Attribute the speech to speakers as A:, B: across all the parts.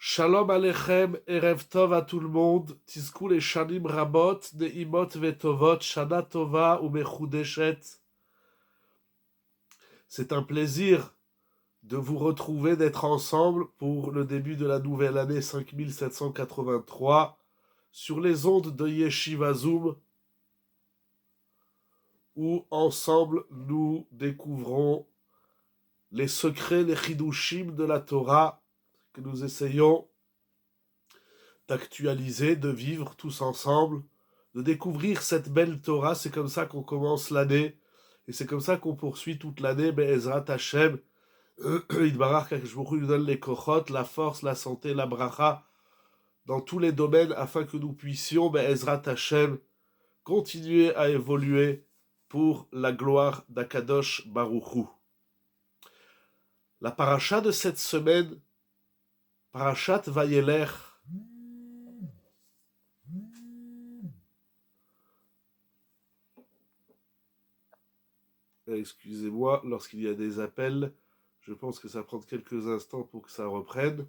A: Shalom Alechem, Erev Tov à tout le monde, Tizkou les Shanim Rabot, Neimot Vetovot, Shana Tova ou Mechudeshet. C'est un plaisir de vous retrouver, d'être ensemble pour le début de la nouvelle année 5783 sur les ondes de Yeshiva Zoom, où ensemble nous découvrons les secrets, les chidushim de la Torah que nous essayons d'actualiser, de vivre tous ensemble, de découvrir cette belle Torah. C'est comme ça qu'on commence l'année, et c'est comme ça qu'on poursuit toute l'année. Be'ezrat Hashem, Yitbarach Kadosh Baruch Hu nous donne les kochot, la force, la santé, la bracha, dans tous les domaines, afin que nous puissions, Be'ezrat Hashem, continuer à évoluer pour la gloire d'Akadosh Baruch Hu. La paracha de cette semaine, Parashat Vayelech, excusez-moi, lorsqu'il y a des appels, je pense que ça prend quelques instants pour que ça reprenne.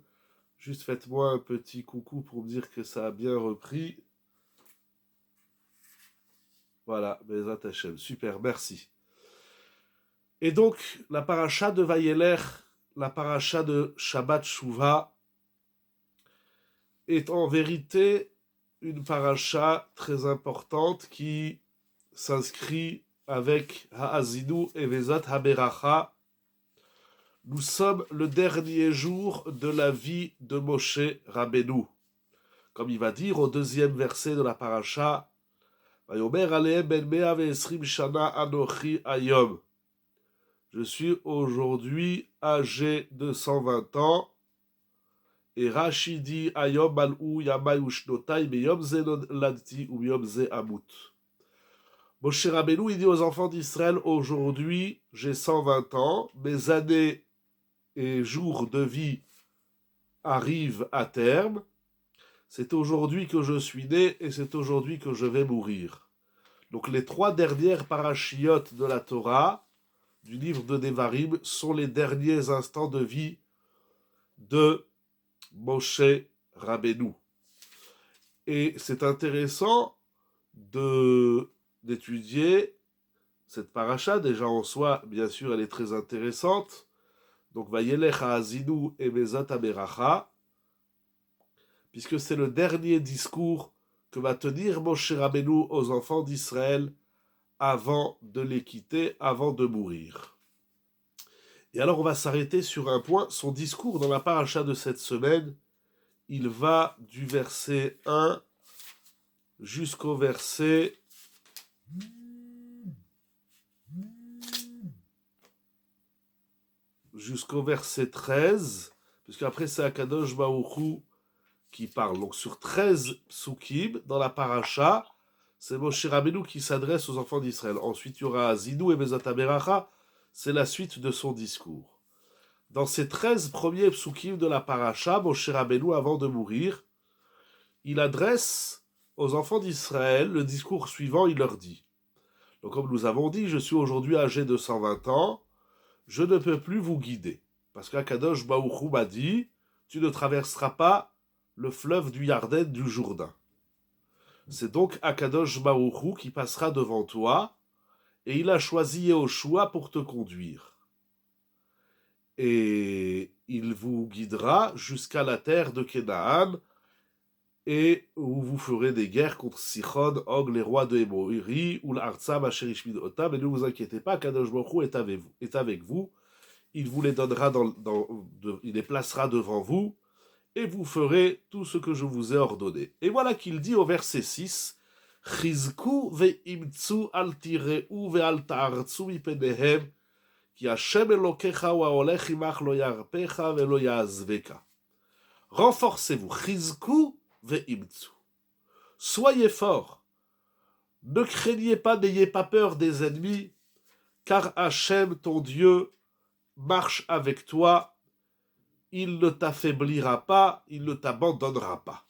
A: Juste faites-moi un petit coucou pour me dire que ça a bien repris. Voilà, Bezrat Hashem, super, merci. Et donc, la paracha de Vayelech, la paracha de Shabbat Shuvah, est en vérité une paracha très importante qui s'inscrit avec Ha'azinu et Vezat Haberacha. Nous sommes le dernier jour de la vie de Moshe Rabbeinu. Comme il va dire au deuxième verset de la paracha, Vayomer alehem ben mea ve'esrim shana anochi ayom. Je suis aujourd'hui âgé de 120 ans. Et Rashi dit ayom mal'u yamai ushnotai meyom ze noladti ou yom ze amut. Moshe Rabbeinu, il dit aux enfants d'Israël, aujourd'hui j'ai 120 ans, mes années et jours de vie arrivent à terme. C'est aujourd'hui que je suis né et c'est aujourd'hui que je vais mourir. Donc les trois dernières parachiotes de la Torah, du livre de Devarim, sont les derniers instants de vie de Moshe Rabbeinu. Et c'est intéressant d'étudier cette paracha. Déjà en soi, bien sûr, elle est très intéressante. Donc, Vayelech ha'azinu et Bezat haberacha, puisque c'est le dernier discours que va tenir Moshe Rabbeinu aux enfants d'Israël avant de les quitter, avant de mourir. Et alors on va s'arrêter sur un point. Son discours dans la paracha de cette semaine, il va du verset 1 jusqu'au verset 13, puisqu'après c'est Akadosh Baruch Hu qui parle. Donc sur 13 psukim dans la paracha, c'est Moshe Rabbeinu qui s'adresse aux enfants d'Israël. Ensuite, il y aura Azinu et Bezat Haberacha, c'est la suite de son discours. Dans ces 13 premiers psukim de la paracha, Moshe Rabbeinu, avant de mourir, il adresse aux enfants d'Israël le discours suivant, il leur dit. Donc comme nous avons dit, je suis aujourd'hui âgé de 120 ans, je ne peux plus vous guider. Parce qu'Akadosh Baruch Hu m'a dit, tu ne traverseras pas le fleuve du Yarden, du Jourdain. C'est donc Akadosh Baruch Hu qui passera devant toi, et il a choisi Yehoshua pour te conduire. Et il vous guidera jusqu'à la terre de Canaan, et où vous ferez des guerres contre Sichon, Og, les rois de Hémori, ou l'Artsa, Asher Ishmid Otam, et ne vous inquiétez pas, Akadosh Baruch Hu est avec vous, il vous les donnera, il les placera devant vous, et vous ferez tout ce que je vous ai ordonné. Et voilà qu'il dit au verset 6, Chizku ve'imtsu al tireu ve'al ta'artsu mipenehem, ki Hashem Elokecha wa olech imach lo yarpecha ve'lo ya'azveka. Renforcez-vous, Chizku ve'imtsu. Soyez forts. Ne craignez pas, n'ayez pas peur des ennemis, car Hashem, ton Dieu, marche avec toi. Il ne t'affaiblira pas, il ne t'abandonnera pas.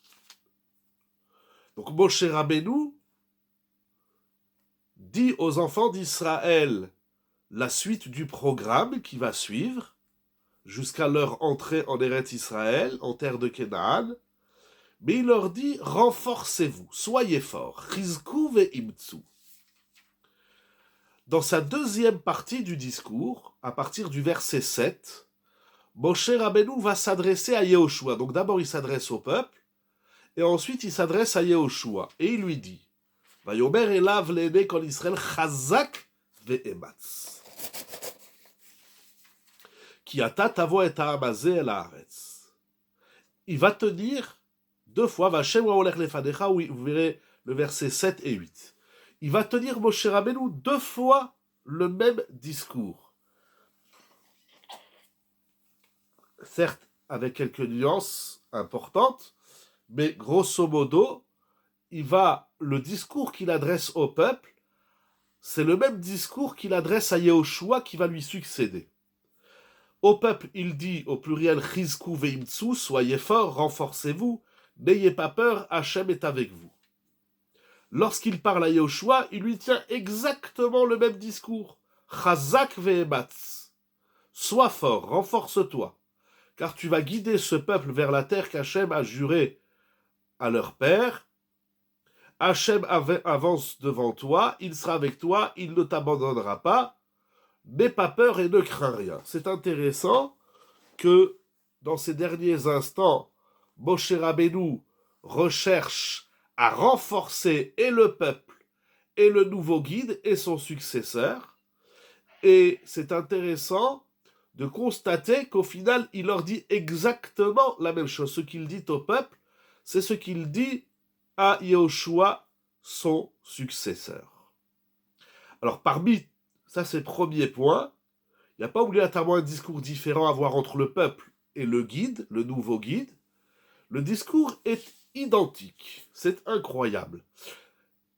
A: Donc Moshe Rabbeinu dit aux enfants d'Israël la suite du programme qui va suivre, jusqu'à leur entrée en Eretz Israël, en terre de Canaan. Mais il leur dit, renforcez-vous, soyez forts. Chizku ve'imtsu. Dans sa deuxième partie du discours, à partir du verset 7, Moshe Rabbeinu va s'adresser à Yehoshua. Donc d'abord il s'adresse au peuple, et ensuite il s'adresse à Yehoshua. Et il lui dit, Vayomer elav le'ene kol Israël chazak ve'ematz. Ki ata tavo et ha'amazeh el haaretz. Il va te dire deux fois, Vachem wa olech lefanecha, où vous verrez le verset 7 et 8. Il va te dire, Moshe Rabbeinu, deux fois le même discours. Certes, avec quelques nuances importantes, mais grosso modo, le discours qu'il adresse au peuple, c'est le même discours qu'il adresse à Yehoshua qui va lui succéder. Au peuple, il dit au pluriel Chizku veimtsu, soyez forts, renforcez-vous, n'ayez pas peur, Hachem est avec vous. Lorsqu'il parle à Yehoshua, il lui tient exactement le même discours. Chazak ve'ematz. Sois fort, renforce-toi, car tu vas guider ce peuple vers la terre qu'Hachem a juré à leur père. Hachem avance devant toi, il sera avec toi, il ne t'abandonnera pas. N'aie pas peur et ne crains rien. C'est intéressant que dans ces derniers instants, Moshe Rabbeinu recherche à renforcer et le peuple, et le nouveau guide, et son successeur. Et c'est intéressant de constater qu'au final, il leur dit exactement la même chose. Ce qu'il dit au peuple, c'est ce qu'il dit à Yehoshua, son successeur. Alors, ça c'est le premier point, il n'y a pas obligatoirement un discours différent à avoir entre le peuple et le guide, le nouveau guide. Le discours est identique. C'est incroyable.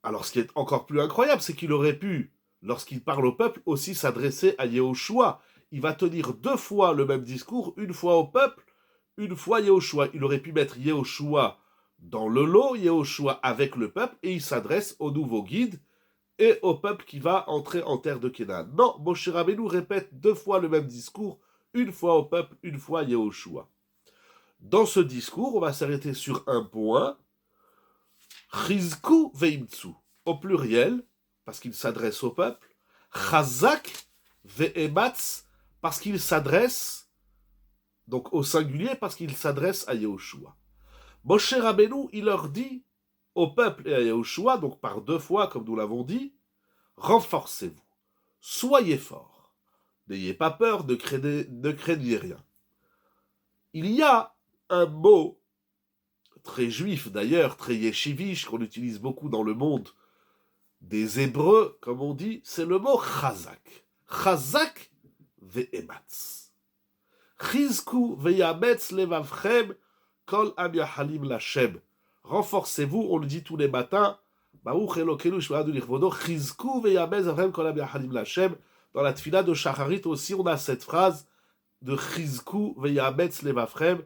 A: Alors, ce qui est encore plus incroyable, c'est qu'il aurait pu, lorsqu'il parle au peuple, aussi s'adresser à Yehoshua. Il va tenir deux fois le même discours, une fois au peuple, une fois Yehoshua. Il aurait pu mettre Yehoshua dans le lot, Yehoshua avec le peuple, et il s'adresse au nouveau guide et au peuple qui va entrer en terre de Canaan. Non, Moshe Rabbeinu répète deux fois le même discours, une fois au peuple, une fois Yehoshua. Dans ce discours, on va s'arrêter sur un point. Chizku veimtsu, au pluriel, parce qu'il s'adresse au peuple. Chazak ve'ematz, parce qu'il s'adresse, donc au singulier, parce qu'il s'adresse à Yehoshua. Moshe Rabbeinu, il leur dit au peuple et à Yehoshua, donc par deux fois, comme nous l'avons dit, renforcez-vous, soyez forts, n'ayez pas peur, ne craignez rien. Il y a un mot très juif d'ailleurs, très yeshivish, qu'on utilise beaucoup dans le monde des Hébreux, comme on dit, c'est le mot chazak. Chazak ve'ematz. Chizku ve'yametz levavchem kol am yahalim lashem. Renforcez-vous, on le dit tous les matins. Baruch Elokeinu shme'adu lichvodo. Chizku ve'yametz levavchem kol am yahalim lashem. Dans la tfila de Shacharit aussi, on a cette phrase de Chizku ve'yametz levavchem.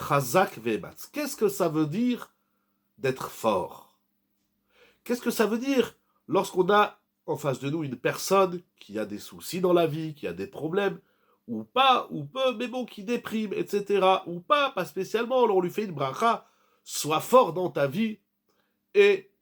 A: Chazak ve'ematz. Qu'est-ce que ça veut dire d'être fort? Qu'est-ce que ça veut dire lorsqu'on a en face de nous une personne qui a des soucis dans la vie, qui a des problèmes, ou pas, ou peu, mais bon, qui déprime, etc., ou pas spécialement, alors on lui fait une bracha, sois fort dans ta vie, et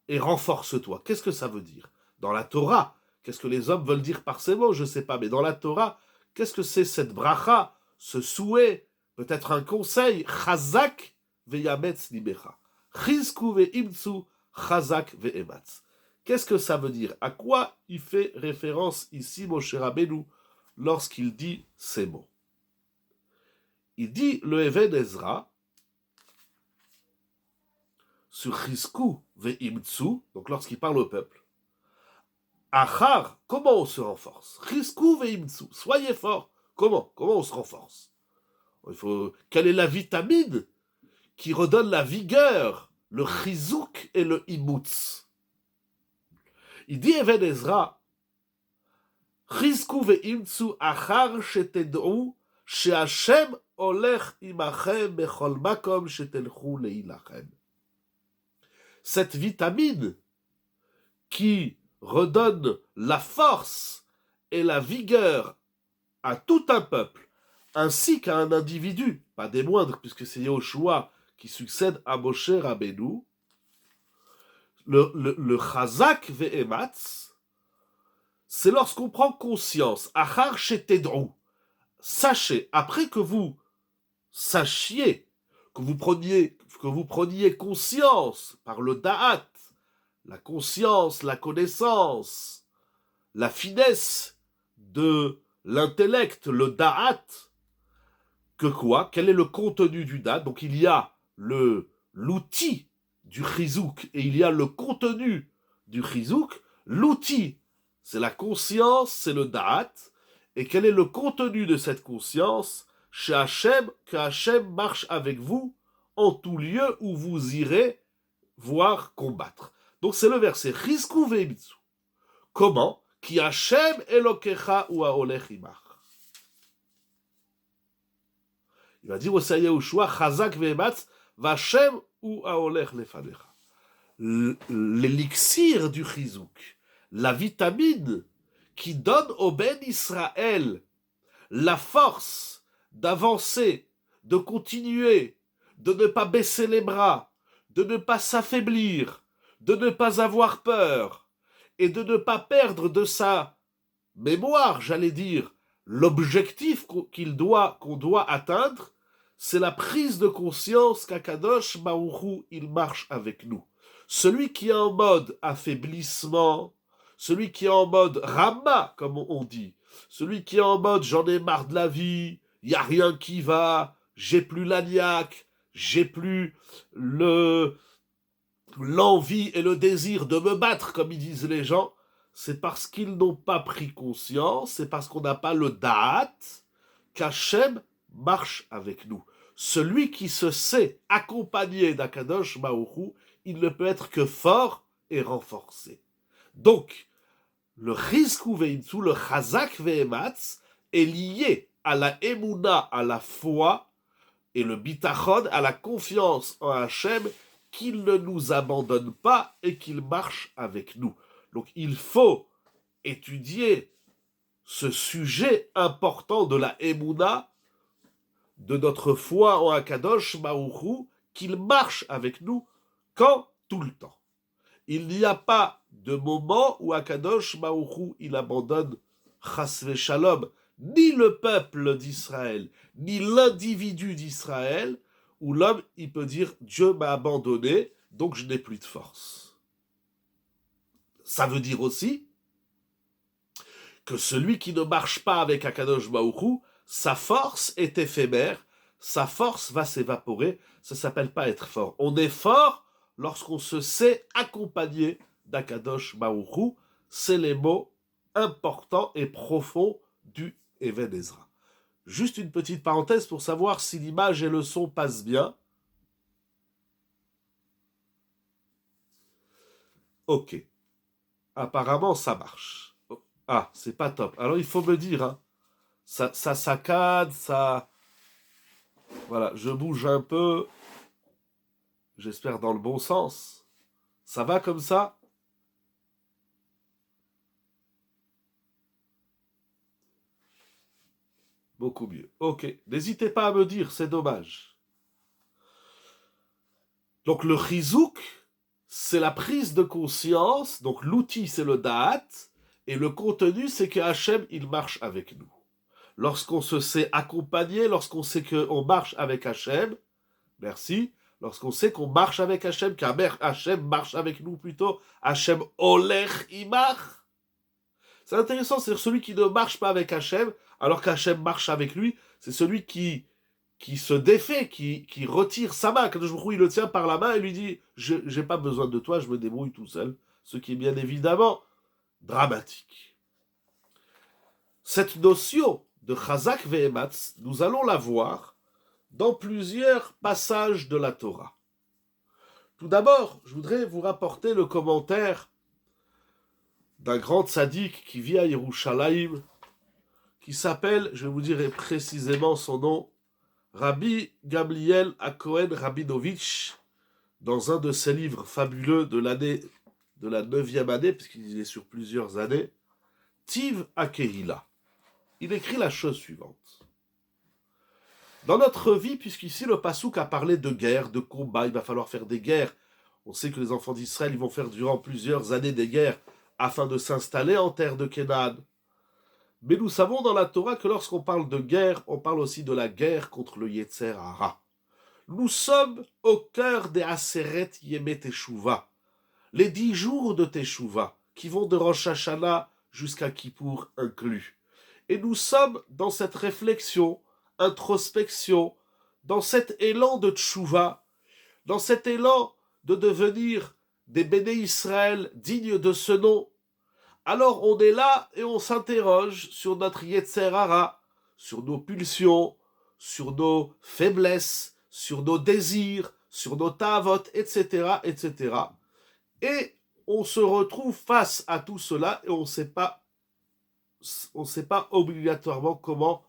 A: renforce-toi. Qu'est-ce que ça veut dire? Dans la Torah, qu'est-ce que les hommes veulent dire par ces mots? Je ne sais pas, mais dans la Torah, qu'est-ce que c'est cette bracha, ce souhait, peut-être un conseil, chazak ve'yametz libecha. Chizku ve'imtsu chazak ve'ematz. Qu'est-ce que ça veut dire? À quoi il fait référence ici, Moshe Rabbeinu, lorsqu'il dit ces mots? Il dit le Even Ezra sur Chizku ve'imtsu, donc lorsqu'il parle au peuple. Achar, comment on se renforce? Chizku ve'imtsu, soyez forts. Comment on se renforce? Quelle est la vitamine qui redonne la vigueur, le chizouk et le imutz? Il dit Even Ezra, Chizku ve'imtsu achar sheted'u she'Hashem olech imachem bechol makom shetelchu leilachem. Cette vitamine qui redonne la force et la vigueur à tout un peuple, ainsi qu'à un individu, pas des moindres, puisque c'est Yahushua qui succède à Moshe Rabbeinu, le chazak ve'ematz, c'est lorsqu'on prend conscience, achar shetedrou, sachez, après que vous sachiez, que vous preniez conscience par le da'at, la conscience, la connaissance, la finesse de l'intellect, le da'at, que quoi? Quel est le contenu du da'at? Donc il y a l'outil du chizouk et il y a le contenu du chizouk. L'outil, c'est la conscience, c'est le da'at. Et quel est le contenu de cette conscience? Chez Hachem, que Hachem marche avec vous en tout lieu où vous irez voir combattre. Donc c'est le verset Chizku ve'emitzu. Comment? Ki Hachem Elokecha ou haolech imach. Il va dire au Yahushua, Chazak ve'ematz, Vachem ou haolech lefanecha. L'élixir du chizouk, la vitamine qui donne au Ben Israël la force d'avancer, de continuer, de ne pas baisser les bras, de ne pas s'affaiblir, de ne pas avoir peur et de ne pas perdre de sa mémoire, j'allais dire, l'objectif qu'on doit atteindre, c'est la prise de conscience qu'Akadosh Baruch Hu, il marche avec nous. Celui qui est en mode affaiblissement, celui qui est en mode Rama, comme on dit, celui qui est en mode j'en ai marre de la vie, il n'y a rien qui va, j'ai plus l'agnac, j'ai plus l'envie et le désir de me battre, comme ils disent les gens, c'est parce qu'ils n'ont pas pris conscience, c'est parce qu'on n'a pas le da'at qu'Hachem marche avec nous. Celui qui se sait accompagné d'Akadosh Baruch Hu, il ne peut être que fort et renforcé. Donc, le Chizku ve'imtzu, le Chazak ve'ematz, est lié à la Emouna, à la foi, et le Bitachon, à la confiance en Hachem, qu'il ne nous abandonne pas et qu'il marche avec nous. Donc il faut étudier ce sujet important de la Emouna, de notre foi en Akadosh Baruch Hu, qu'il marche avec nous quand tout le temps. Il n'y a pas de moment où Akadosh Baruch Hu, il abandonne Chas v'Shalom, ni le peuple d'Israël, ni l'individu d'Israël, où l'homme, il peut dire « Dieu m'a abandonné, donc je n'ai plus de force ». Ça veut dire aussi que celui qui ne marche pas avec Akadosh Baruch Hu, sa force est éphémère, sa force va s'évaporer, ça ne s'appelle pas être fort. On est fort lorsqu'on se sait accompagné d'Akadosh Baruch Hu, c'est les mots importants et profonds du Even Ezra. Juste une petite parenthèse pour savoir si l'image et le son passent bien. Ok. Apparemment, ça marche. Ah, c'est pas top. Alors, il faut me dire, hein. Ça saccade, ça... Voilà, je bouge un peu. J'espère dans le bon sens. Ça va comme ça? Beaucoup mieux. Ok. N'hésitez pas à me dire, c'est dommage. Donc, le chizouk, c'est la prise de conscience. Donc, l'outil, c'est le da'at. Et le contenu, c'est que Hachem, il marche avec nous. Lorsqu'on se sait accompagné, lorsqu'on sait qu'on marche avec Hachem, merci, lorsqu'on sait qu'on marche avec Hachem, qu'Hachem marche avec nous plutôt, Hachem olech imach. C'est intéressant, c'est celui qui ne marche pas avec Hachem, alors qu'Hachem marche avec lui, c'est celui qui se défait, qui retire sa main. Quand il le tient par la main et lui dit « J'ai pas besoin de toi, je me débrouille tout seul », ce qui est bien évidemment dramatique. Cette notion de Chazak ve'ematz, nous allons la voir dans plusieurs passages de la Torah. Tout d'abord, je voudrais vous rapporter le commentaire d'un grand tzaddik qui vit à Yerushalayim, qui s'appelle, je vais vous dire précisément son nom, Rabbi Gamliel Akohen Rabinovitch, dans un de ses livres fabuleux de la 9e année, puisqu'il est sur plusieurs années, Tiv Akehila. il écrit la chose suivante. Dans notre vie, puisqu'ici le Passouk a parlé de guerre, de combat, il va falloir faire des guerres. On sait que les enfants d'Israël ils vont faire durant plusieurs années des guerres afin de s'installer en terre de Canaan. Mais nous savons dans la Torah que lorsqu'on parle de guerre, on parle aussi de la guerre contre le Yetzer Hara. Nous sommes au cœur des Aseret Yemé Teshuvah, les 10 jours de Teshuvah, qui vont de Rosh Hashanah jusqu'à Kippour inclus. Et nous sommes dans cette réflexion, introspection, dans cet élan de Teshuvah, dans cet élan de devenir des Béné Israël dignes de ce nom. Alors on est là et on s'interroge sur notre Yetzer Hara, sur nos pulsions, sur nos faiblesses, sur nos désirs, sur nos tavot, etc., etc. Et on se retrouve face à tout cela et on ne sait pas obligatoirement comment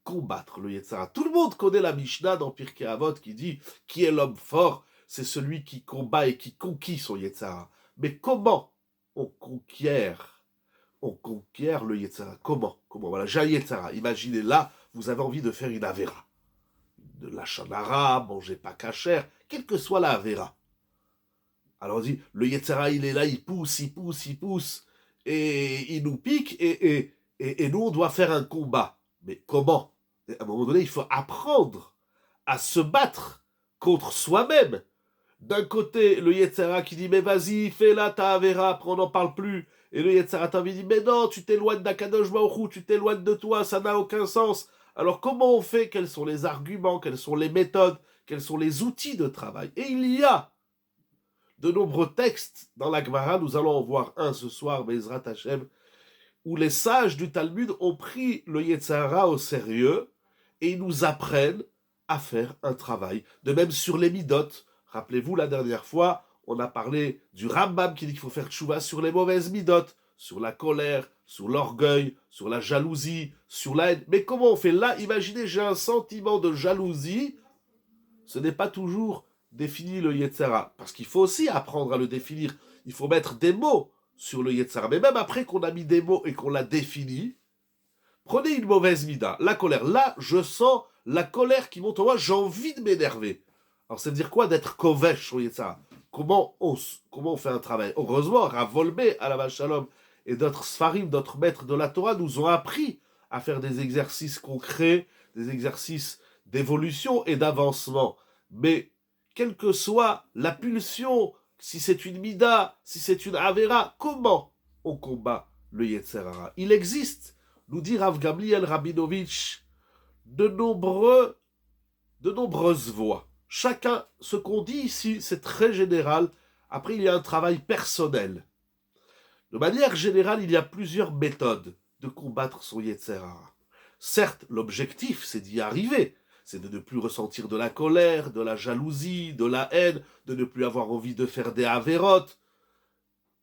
A: combattre le Yetzer Hara. Tout le monde connaît la Mishnah dans Pirkei Avot qui dit qui est l'homme fort, c'est celui qui combat et qui conquiert son Yetzer Hara. Mais comment on conquiert le Yetzer Hara? Comment Voilà, j'ai un Yetzer Hara. Imaginez là, vous avez envie de faire une Avera. De la chanara, mangez pas cachère, quelle que soit la Avera. Alors on dit, le Yetzer Hara, il est là, il pousse, et il nous pique, et nous, on doit faire un combat. Mais comment? À un moment donné, il faut apprendre à se battre contre soi-même. D'un côté, le Yetzer Hara qui dit, mais vas-y, fais-la ta Avera, après on n'en parle plus. Et le Yetzer Hara dit, mais non, tu t'éloignes d'Akadosh Baruch Hu, tu t'éloignes de toi, ça n'a aucun sens. Alors comment on fait? Quels sont les arguments? Quelles sont les méthodes? Quels sont les outils de travail? Et il y a de nombreux textes dans la Gemara, nous allons en voir un ce soir, Bezrat Hashem, où les sages du Talmud ont pris le Yetzer Hara au sérieux et ils nous apprennent à faire un travail. De même sur les midot. Rappelez-vous, la dernière fois, on a parlé du Rambam qui dit qu'il faut faire tchouva sur les mauvaises midot, sur la colère, sur l'orgueil, sur la jalousie, sur la haine. Mais comment on fait là? Imaginez, j'ai un sentiment de jalousie. Ce n'est pas toujours défini le Yetzer Hara, parce qu'il faut aussi apprendre à le définir. Il faut mettre des mots sur le Yetzer Hara. Mais même après qu'on a mis des mots et qu'on l'a défini, prenez une mauvaise mida, la colère. Là, je sens la colère qui monte en moi, j'ai envie de m'énerver. Alors, ça veut dire quoi d'être kovesh sur Yetzer Hara? Comment on fait un travail? Heureusement, Ravolbé, Alav Shalom, et d'autres Sfarim, d'autres maîtres de la Torah nous ont appris à faire des exercices concrets, des exercices d'évolution et d'avancement. Mais, quelle que soit la pulsion, si c'est une mida, si c'est une avera, comment on combat le Yetzer Hara? Il existe, nous dit Rav Gamliel Rabinovitch, de nombreuses voies. Chacun, ce qu'on dit ici, c'est très général. Après, il y a un travail personnel. De manière générale, il y a plusieurs méthodes de combattre son Yetzer Hara. Certes, l'objectif, c'est d'y arriver. C'est de ne plus ressentir de la colère, de la jalousie, de la haine, de ne plus avoir envie de faire des avérotes.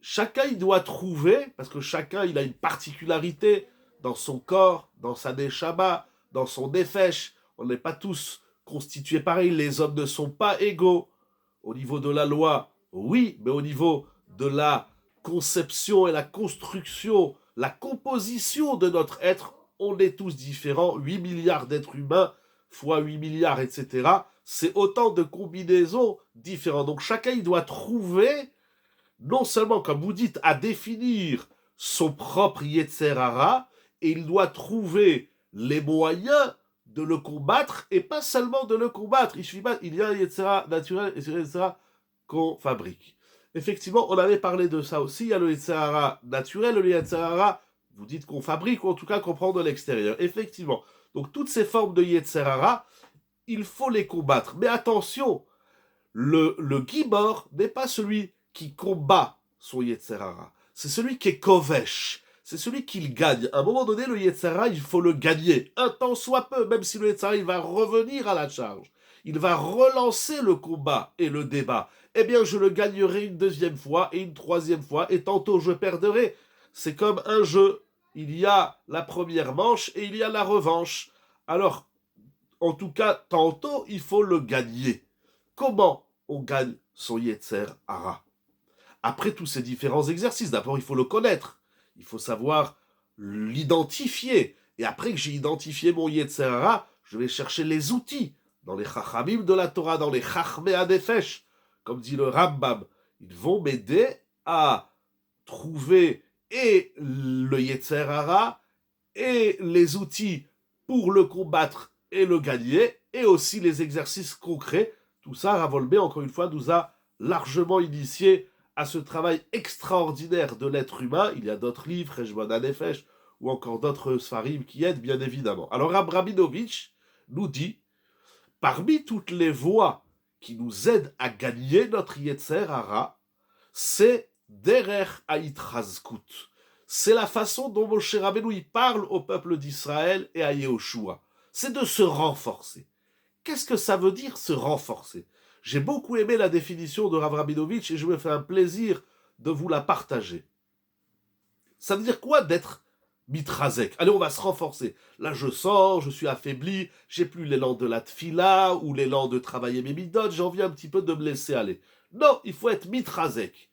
A: Chacun, il doit trouver, parce que chacun, il a une particularité dans son corps, dans sa neshama, dans son nefesh. On n'est pas tous constitués pareil. Les hommes ne sont pas égaux. Au niveau de la loi, oui, mais au niveau de la conception et la construction, la composition de notre être, on est tous différents. 8 milliards d'êtres humains fois 8 milliards, etc. C'est autant de combinaisons différentes. Donc chacun, il doit trouver, non seulement, comme vous dites, à définir son propre Yetzer Hara, et il doit trouver les moyens de le combattre, et pas seulement de le combattre. Il suffit pas, il y a un Yetzer Hara naturel et un Yetzer Hara qu'on fabrique. Effectivement, on avait parlé de ça aussi. Il y a le Yetzer Hara naturel, le Yetzer Hara, vous dites qu'on fabrique, ou en tout cas qu'on prend de l'extérieur. Effectivement. Donc toutes ces formes de Yetzer Hara, il faut les combattre. Mais attention, le Gibor n'est pas celui qui combat son Yetzer Hara. C'est celui qui est kovesh. C'est celui qui le gagne. À un moment donné, le Yetzer Hara, il faut le gagner. Un tant soit peu, même si le Yetzer Hara, il va revenir à la charge. Il va relancer le combat et le débat. Eh bien, je le gagnerai une deuxième fois et une troisième fois, et tantôt je perdrai. C'est comme un jeu. Il y a la première manche et il y a la revanche. Alors, en tout cas, tantôt, il faut le gagner. Comment on gagne son Yetzer Hara? Après tous ces différents exercices, d'abord, il faut le connaître. Il faut savoir l'identifier. Et après que j'ai identifié mon Yetzer Hara, je vais chercher les outils dans les Chachamim de la Torah, dans les Chachmei Hadefesh, comme dit le Rambam. Ils vont m'aider à trouver et le Yetzer Hara et les outils pour le combattre et le gagner, et aussi les exercices concrets. Tout ça, Rav Wolbe, encore une fois, nous a largement initié à ce travail extraordinaire de l'être humain. Il y a d'autres livres, Cheshbon HaNefesh, ou encore d'autres Sfarim qui aident, bien évidemment. Alors, Rab Rabinovitch nous dit, parmi toutes les voies qui nous aident à gagner notre Yetzer Hara, c'est Derer Haitrazkut. C'est la façon dont Moshe Rabbeinu il parle au peuple d'Israël et à Yehoshua. C'est de se renforcer. Qu'est-ce que ça veut dire se renforcer? J'ai beaucoup aimé la définition de Rav Rabinovitch et je me fais un plaisir de vous la partager. Ça veut dire quoi d'être mitrazek? Allez, on va se renforcer. Là, je sors, je suis affaibli, j'ai plus l'élan de la tfila ou l'élan de travailler mes midot, j'ai envie un petit peu de me laisser aller. Non, il faut être mitrazek.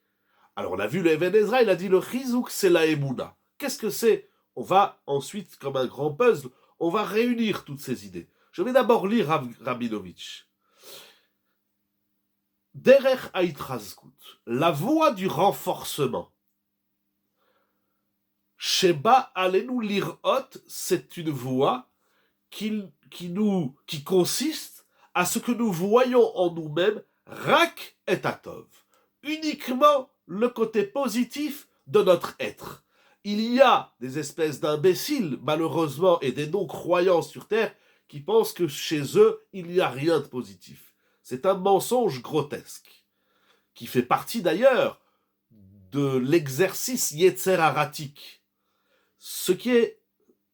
A: Alors, on a vu le Even Ezra, il a dit le chizouk, c'est la emuna. Qu'est-ce que c'est? On va ensuite, comme un grand puzzle, on va réunir toutes ces idées. Je vais d'abord lire Rabinovitch. Derer Haitrazkut, la voie du renforcement. Sheba Alenu Lirot, c'est une voie qui consiste à ce que nous voyons en nous-mêmes Rak et Atov, uniquement le côté positif de notre être. Il y a des espèces d'imbéciles, malheureusement, et des non-croyants sur Terre qui pensent que chez eux, il n'y a rien de positif. C'est un mensonge grotesque, qui fait partie d'ailleurs de l'exercice Yetzer Haratique, ce qui est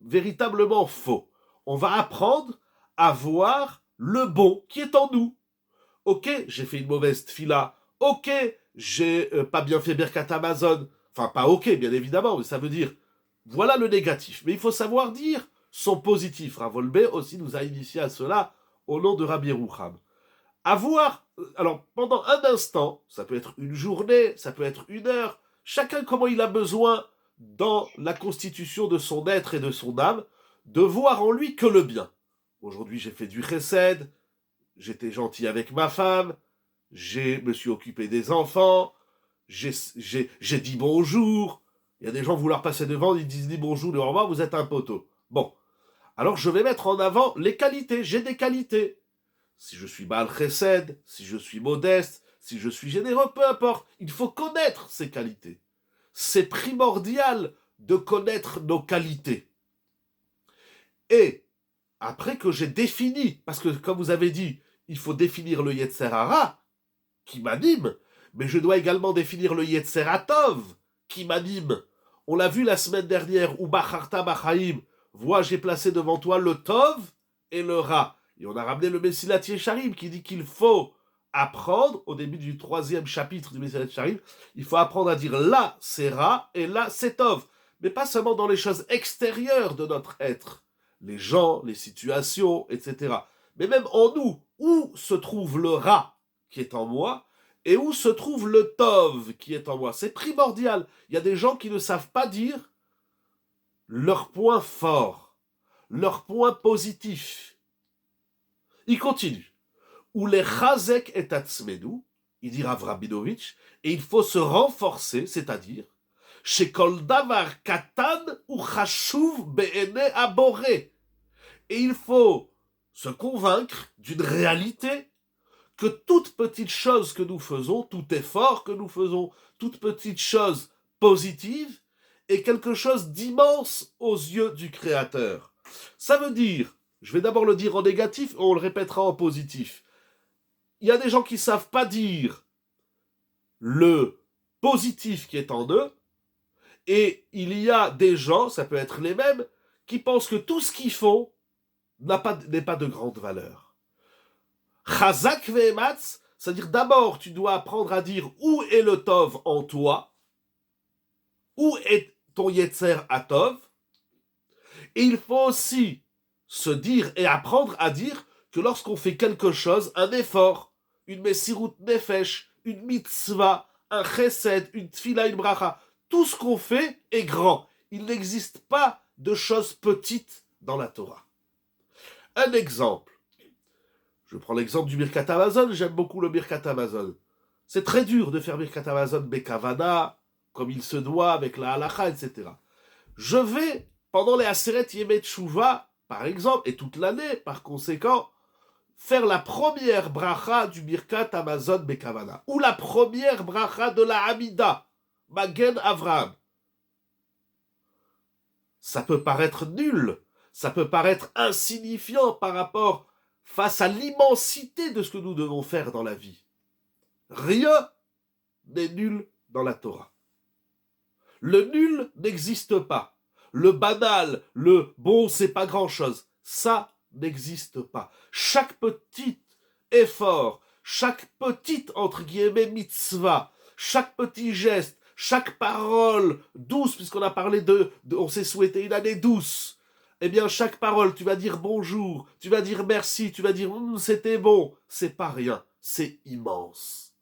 A: véritablement faux. On va apprendre à voir le bon qui est en nous. Ok, j'ai fait une mauvaise tfila. Ok, j'ai pas bien fait Birkat Amazon. Enfin, pas ok, bien évidemment, mais ça veut dire, voilà le négatif. Mais il faut savoir dire son positif. Rav Wolbe aussi nous a initié à cela au nom de Rabbi Yerucham. Avoir, alors pendant un instant, ça peut être une journée, ça peut être une heure, chacun comment il a besoin dans la constitution de son être et de son âme, de voir en lui que le bien. Aujourd'hui, j'ai fait du chesed, j'étais gentil avec ma femme, me suis occupé des enfants, j'ai dit bonjour. Il y a des gens, vous leur passez devant, ils disent ni bonjour ni au revoir, vous êtes un poteau. Bon, alors je vais mettre en avant les qualités, j'ai des qualités. Si je suis Baal Chesed, si je suis modeste, si je suis généreux, peu importe, il faut connaître ces qualités. C'est primordial de connaître nos qualités. Et après que j'ai défini, parce que comme vous avez dit, il faut définir le Yetzer Hara qui m'anime, mais je dois également définir le Yetzer Hatov qui m'anime. On l'a vu la semaine dernière, où Bacharta Bachaim, vois, j'ai placé devant toi le Tov et le Ra. Et on a ramené le Messilat Yesharim qui dit qu'il faut apprendre, au début du 3e chapitre du Messilat Yesharim, il faut apprendre à dire là c'est Ra et là c'est Tov. Mais pas seulement dans les choses extérieures de notre être, les gens, les situations, etc. Mais même en nous, où se trouve le Ra qui est en moi et où se trouve le Tov qui est en moi. C'est primordial. Il y a des gens qui ne savent pas dire leur point fort, leur point positif. Il continue. Ou les chazek et atzmenu, il dit Rav Rabinovitch, et il faut se renforcer, c'est-à-dire, chez kol davar katan ou chashuv be'ene aboré. Et il faut se convaincre d'une réalité que toute petite chose que nous faisons, tout effort que nous faisons, toute petite chose positive, est quelque chose d'immense aux yeux du Créateur. Ça veut dire, je vais d'abord le dire en négatif, et on le répétera en positif. Il y a des gens qui ne savent pas dire le positif qui est en eux, et il y a des gens, ça peut être les mêmes, qui pensent que tout ce qu'ils font n'est pas de grande valeur. Chazak ve'ematz, c'est-à-dire d'abord tu dois apprendre à dire où est le Tov en toi, où est ton Yetzer Hatov, et il faut aussi se dire et apprendre à dire que lorsqu'on fait quelque chose, un effort, une Messirut Nefesh, une mitzvah, un chesed, une tfila, une bracha, tout ce qu'on fait est grand. Il n'existe pas de choses petites dans la Torah. Un exemple. Je prends l'exemple du Birkat Hamazon, j'aime beaucoup le Birkat Hamazon. C'est très dur de faire Birkat Hamazon Bekavana, comme il se doit, avec la halacha, etc. Je vais, pendant les Aseret Yemei Tshuva, par exemple, et toute l'année, par conséquent, faire la première bracha du Birkat Hamazon Bekavana, ou la première bracha de la Hamida, Magen Avraham. Ça peut paraître nul, ça peut paraître insignifiant par rapport face à l'immensité de ce que nous devons faire dans la vie. Rien n'est nul dans la Torah. Le nul n'existe pas. Le banal, le bon, c'est pas grand-chose. Ça n'existe pas. Chaque petit effort, chaque petite, entre guillemets, mitzvah, chaque petit geste, chaque parole douce, puisqu'on a parlé on s'est souhaité une année douce, eh bien, chaque parole, tu vas dire bonjour, tu vas dire merci, tu vas dire c'était bon, c'est pas rien, c'est immense.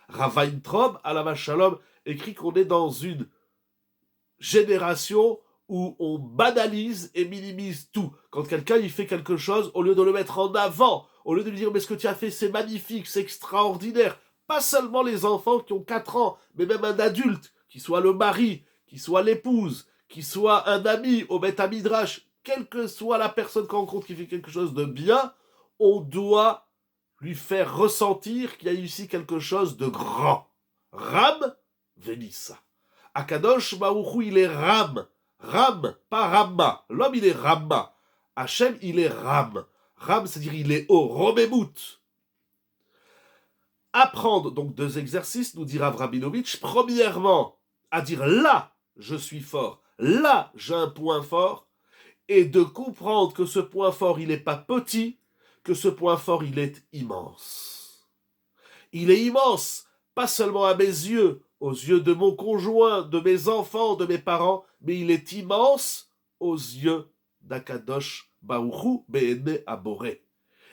A: Rav Weintraub, Alav Shalom, écrit qu'on est dans une génération où on banalise et minimise tout. Quand quelqu'un il fait quelque chose, au lieu de le mettre en avant, au lieu de lui dire mais ce que tu as fait c'est magnifique, c'est extraordinaire, pas seulement les enfants qui ont 4 ans, mais même un adulte, qui soit le mari, qui soit l'épouse, qui soit un ami au Beth Midrash, quelle que soit la personne qu'on rencontre qui fait quelque chose de bien, on doit lui faire ressentir qu'il y a ici quelque chose de grand. Ram Venissa. Akadosh Baruch Hu, il est Ram. Ram, pas Ramma. L'homme, il est Ramma. Hachem, il est Ram. Ram, c'est-à-dire il est haut. Romemut. Apprendre donc 2 exercices, nous dira Rabinovitch. Premièrement, à dire là, je suis fort. Là, j'ai un point fort. Et de comprendre que ce point fort, il n'est pas petit, que ce point fort, il est immense. Il est immense, pas seulement à mes yeux, aux yeux de mon conjoint, de mes enfants, de mes parents, mais il est immense aux yeux d'Akadosh Baruch Hu Be'ene Aboré.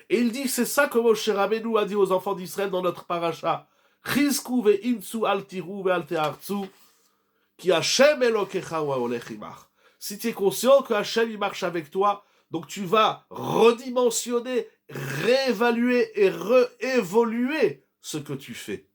A: Et il dit, c'est ça que Moshe Rabbeinu a dit aux enfants d'Israël dans notre paracha. Chizku ve'imtsu al tiru ve'al te'artsu, ki Hashem Elokecha wa olech imach. Si tu es conscient que Hashem il marche avec toi, donc tu vas redimensionner, réévaluer et réévoluer ce que tu fais.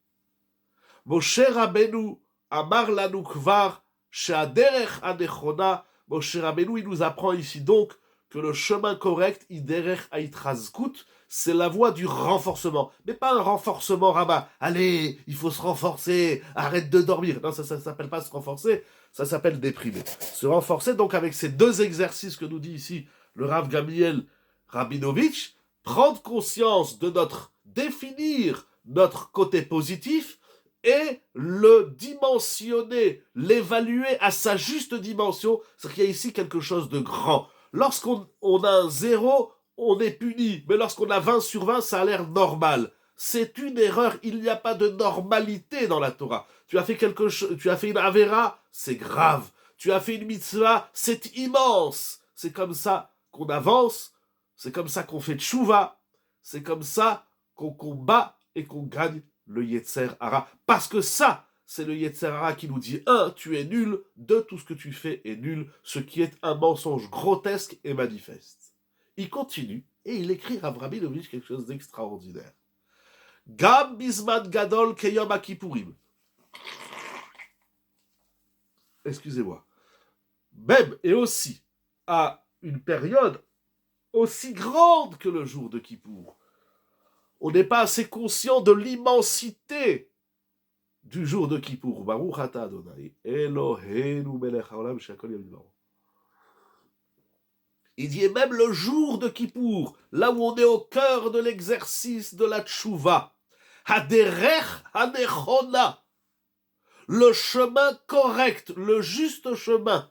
A: Moshe Rabbeinu amar lanu kvar she'aderech anechona. Moshe Rabbeinu, il nous apprend ici donc que le chemin correct, iderech aitrazkut, c'est la voie du renforcement. Mais pas un renforcement rabat. Allez, il faut se renforcer, arrête de dormir. Non, ça s'appelle pas se renforcer, ça s'appelle déprimer. Se renforcer donc avec ces 2 exercices que nous dit ici le Rav Gamliel Rabinovitch, prendre conscience de définir notre côté positif et le dimensionner, l'évaluer à sa juste dimension. C'est-à-dire qu'il y a ici quelque chose de grand. Lorsqu'on a un 0, on est puni. Mais lorsqu'on a 20 sur 20, ça a l'air normal. C'est une erreur. Il n'y a pas de normalité dans la Torah. Tu as fait tu as fait une avéra, c'est grave. Tu as fait une mitzvah, c'est immense. C'est comme ça qu'on avance. C'est comme ça qu'on fait tchouva. C'est comme ça qu'on combat et qu'on gagne le Yetzer Hara. Parce que ça, c'est le Yetzer Hara qui nous dit 1, tu es nul, 2, tout ce que tu fais est nul, ce qui est un mensonge grotesque et manifeste. Il continue et il écrit à Rabinovitch quelque chose d'extraordinaire. Gam bisman gadol keyom akipurim. Excusez-moi. Même et aussi à une période aussi grande que le jour de Kippour, on n'est pas assez conscient de l'immensité du jour de Kippour. Baruch ata Adonai, Eloheinu melech haolam she'akol yamidbaro. Il dit même le jour de Kippour, là où on est au cœur de l'exercice de la tchouva, Haderech hanechona, le chemin correct, le juste chemin,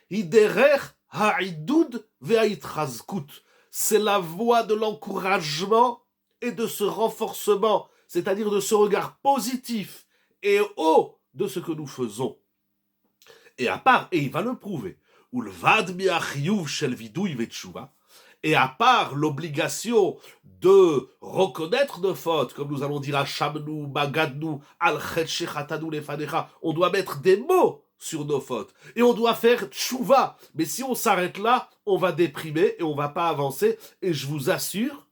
A: Hiderech ha'idud ve'aitrazkut, c'est la voie de l'encouragement et de ce renforcement, c'est-à-dire de ce regard positif et haut de ce que nous faisons. Et à part, et il va le prouver, et à part l'obligation de reconnaître nos fautes, comme nous allons dire Hashamnu, Bagadnu, Al Chet Shechatanu Lefanecha, on doit mettre des mots sur nos fautes. Et on doit faire tchouva. Mais si on s'arrête là, on va déprimer et on va pas avancer. Et je vous assure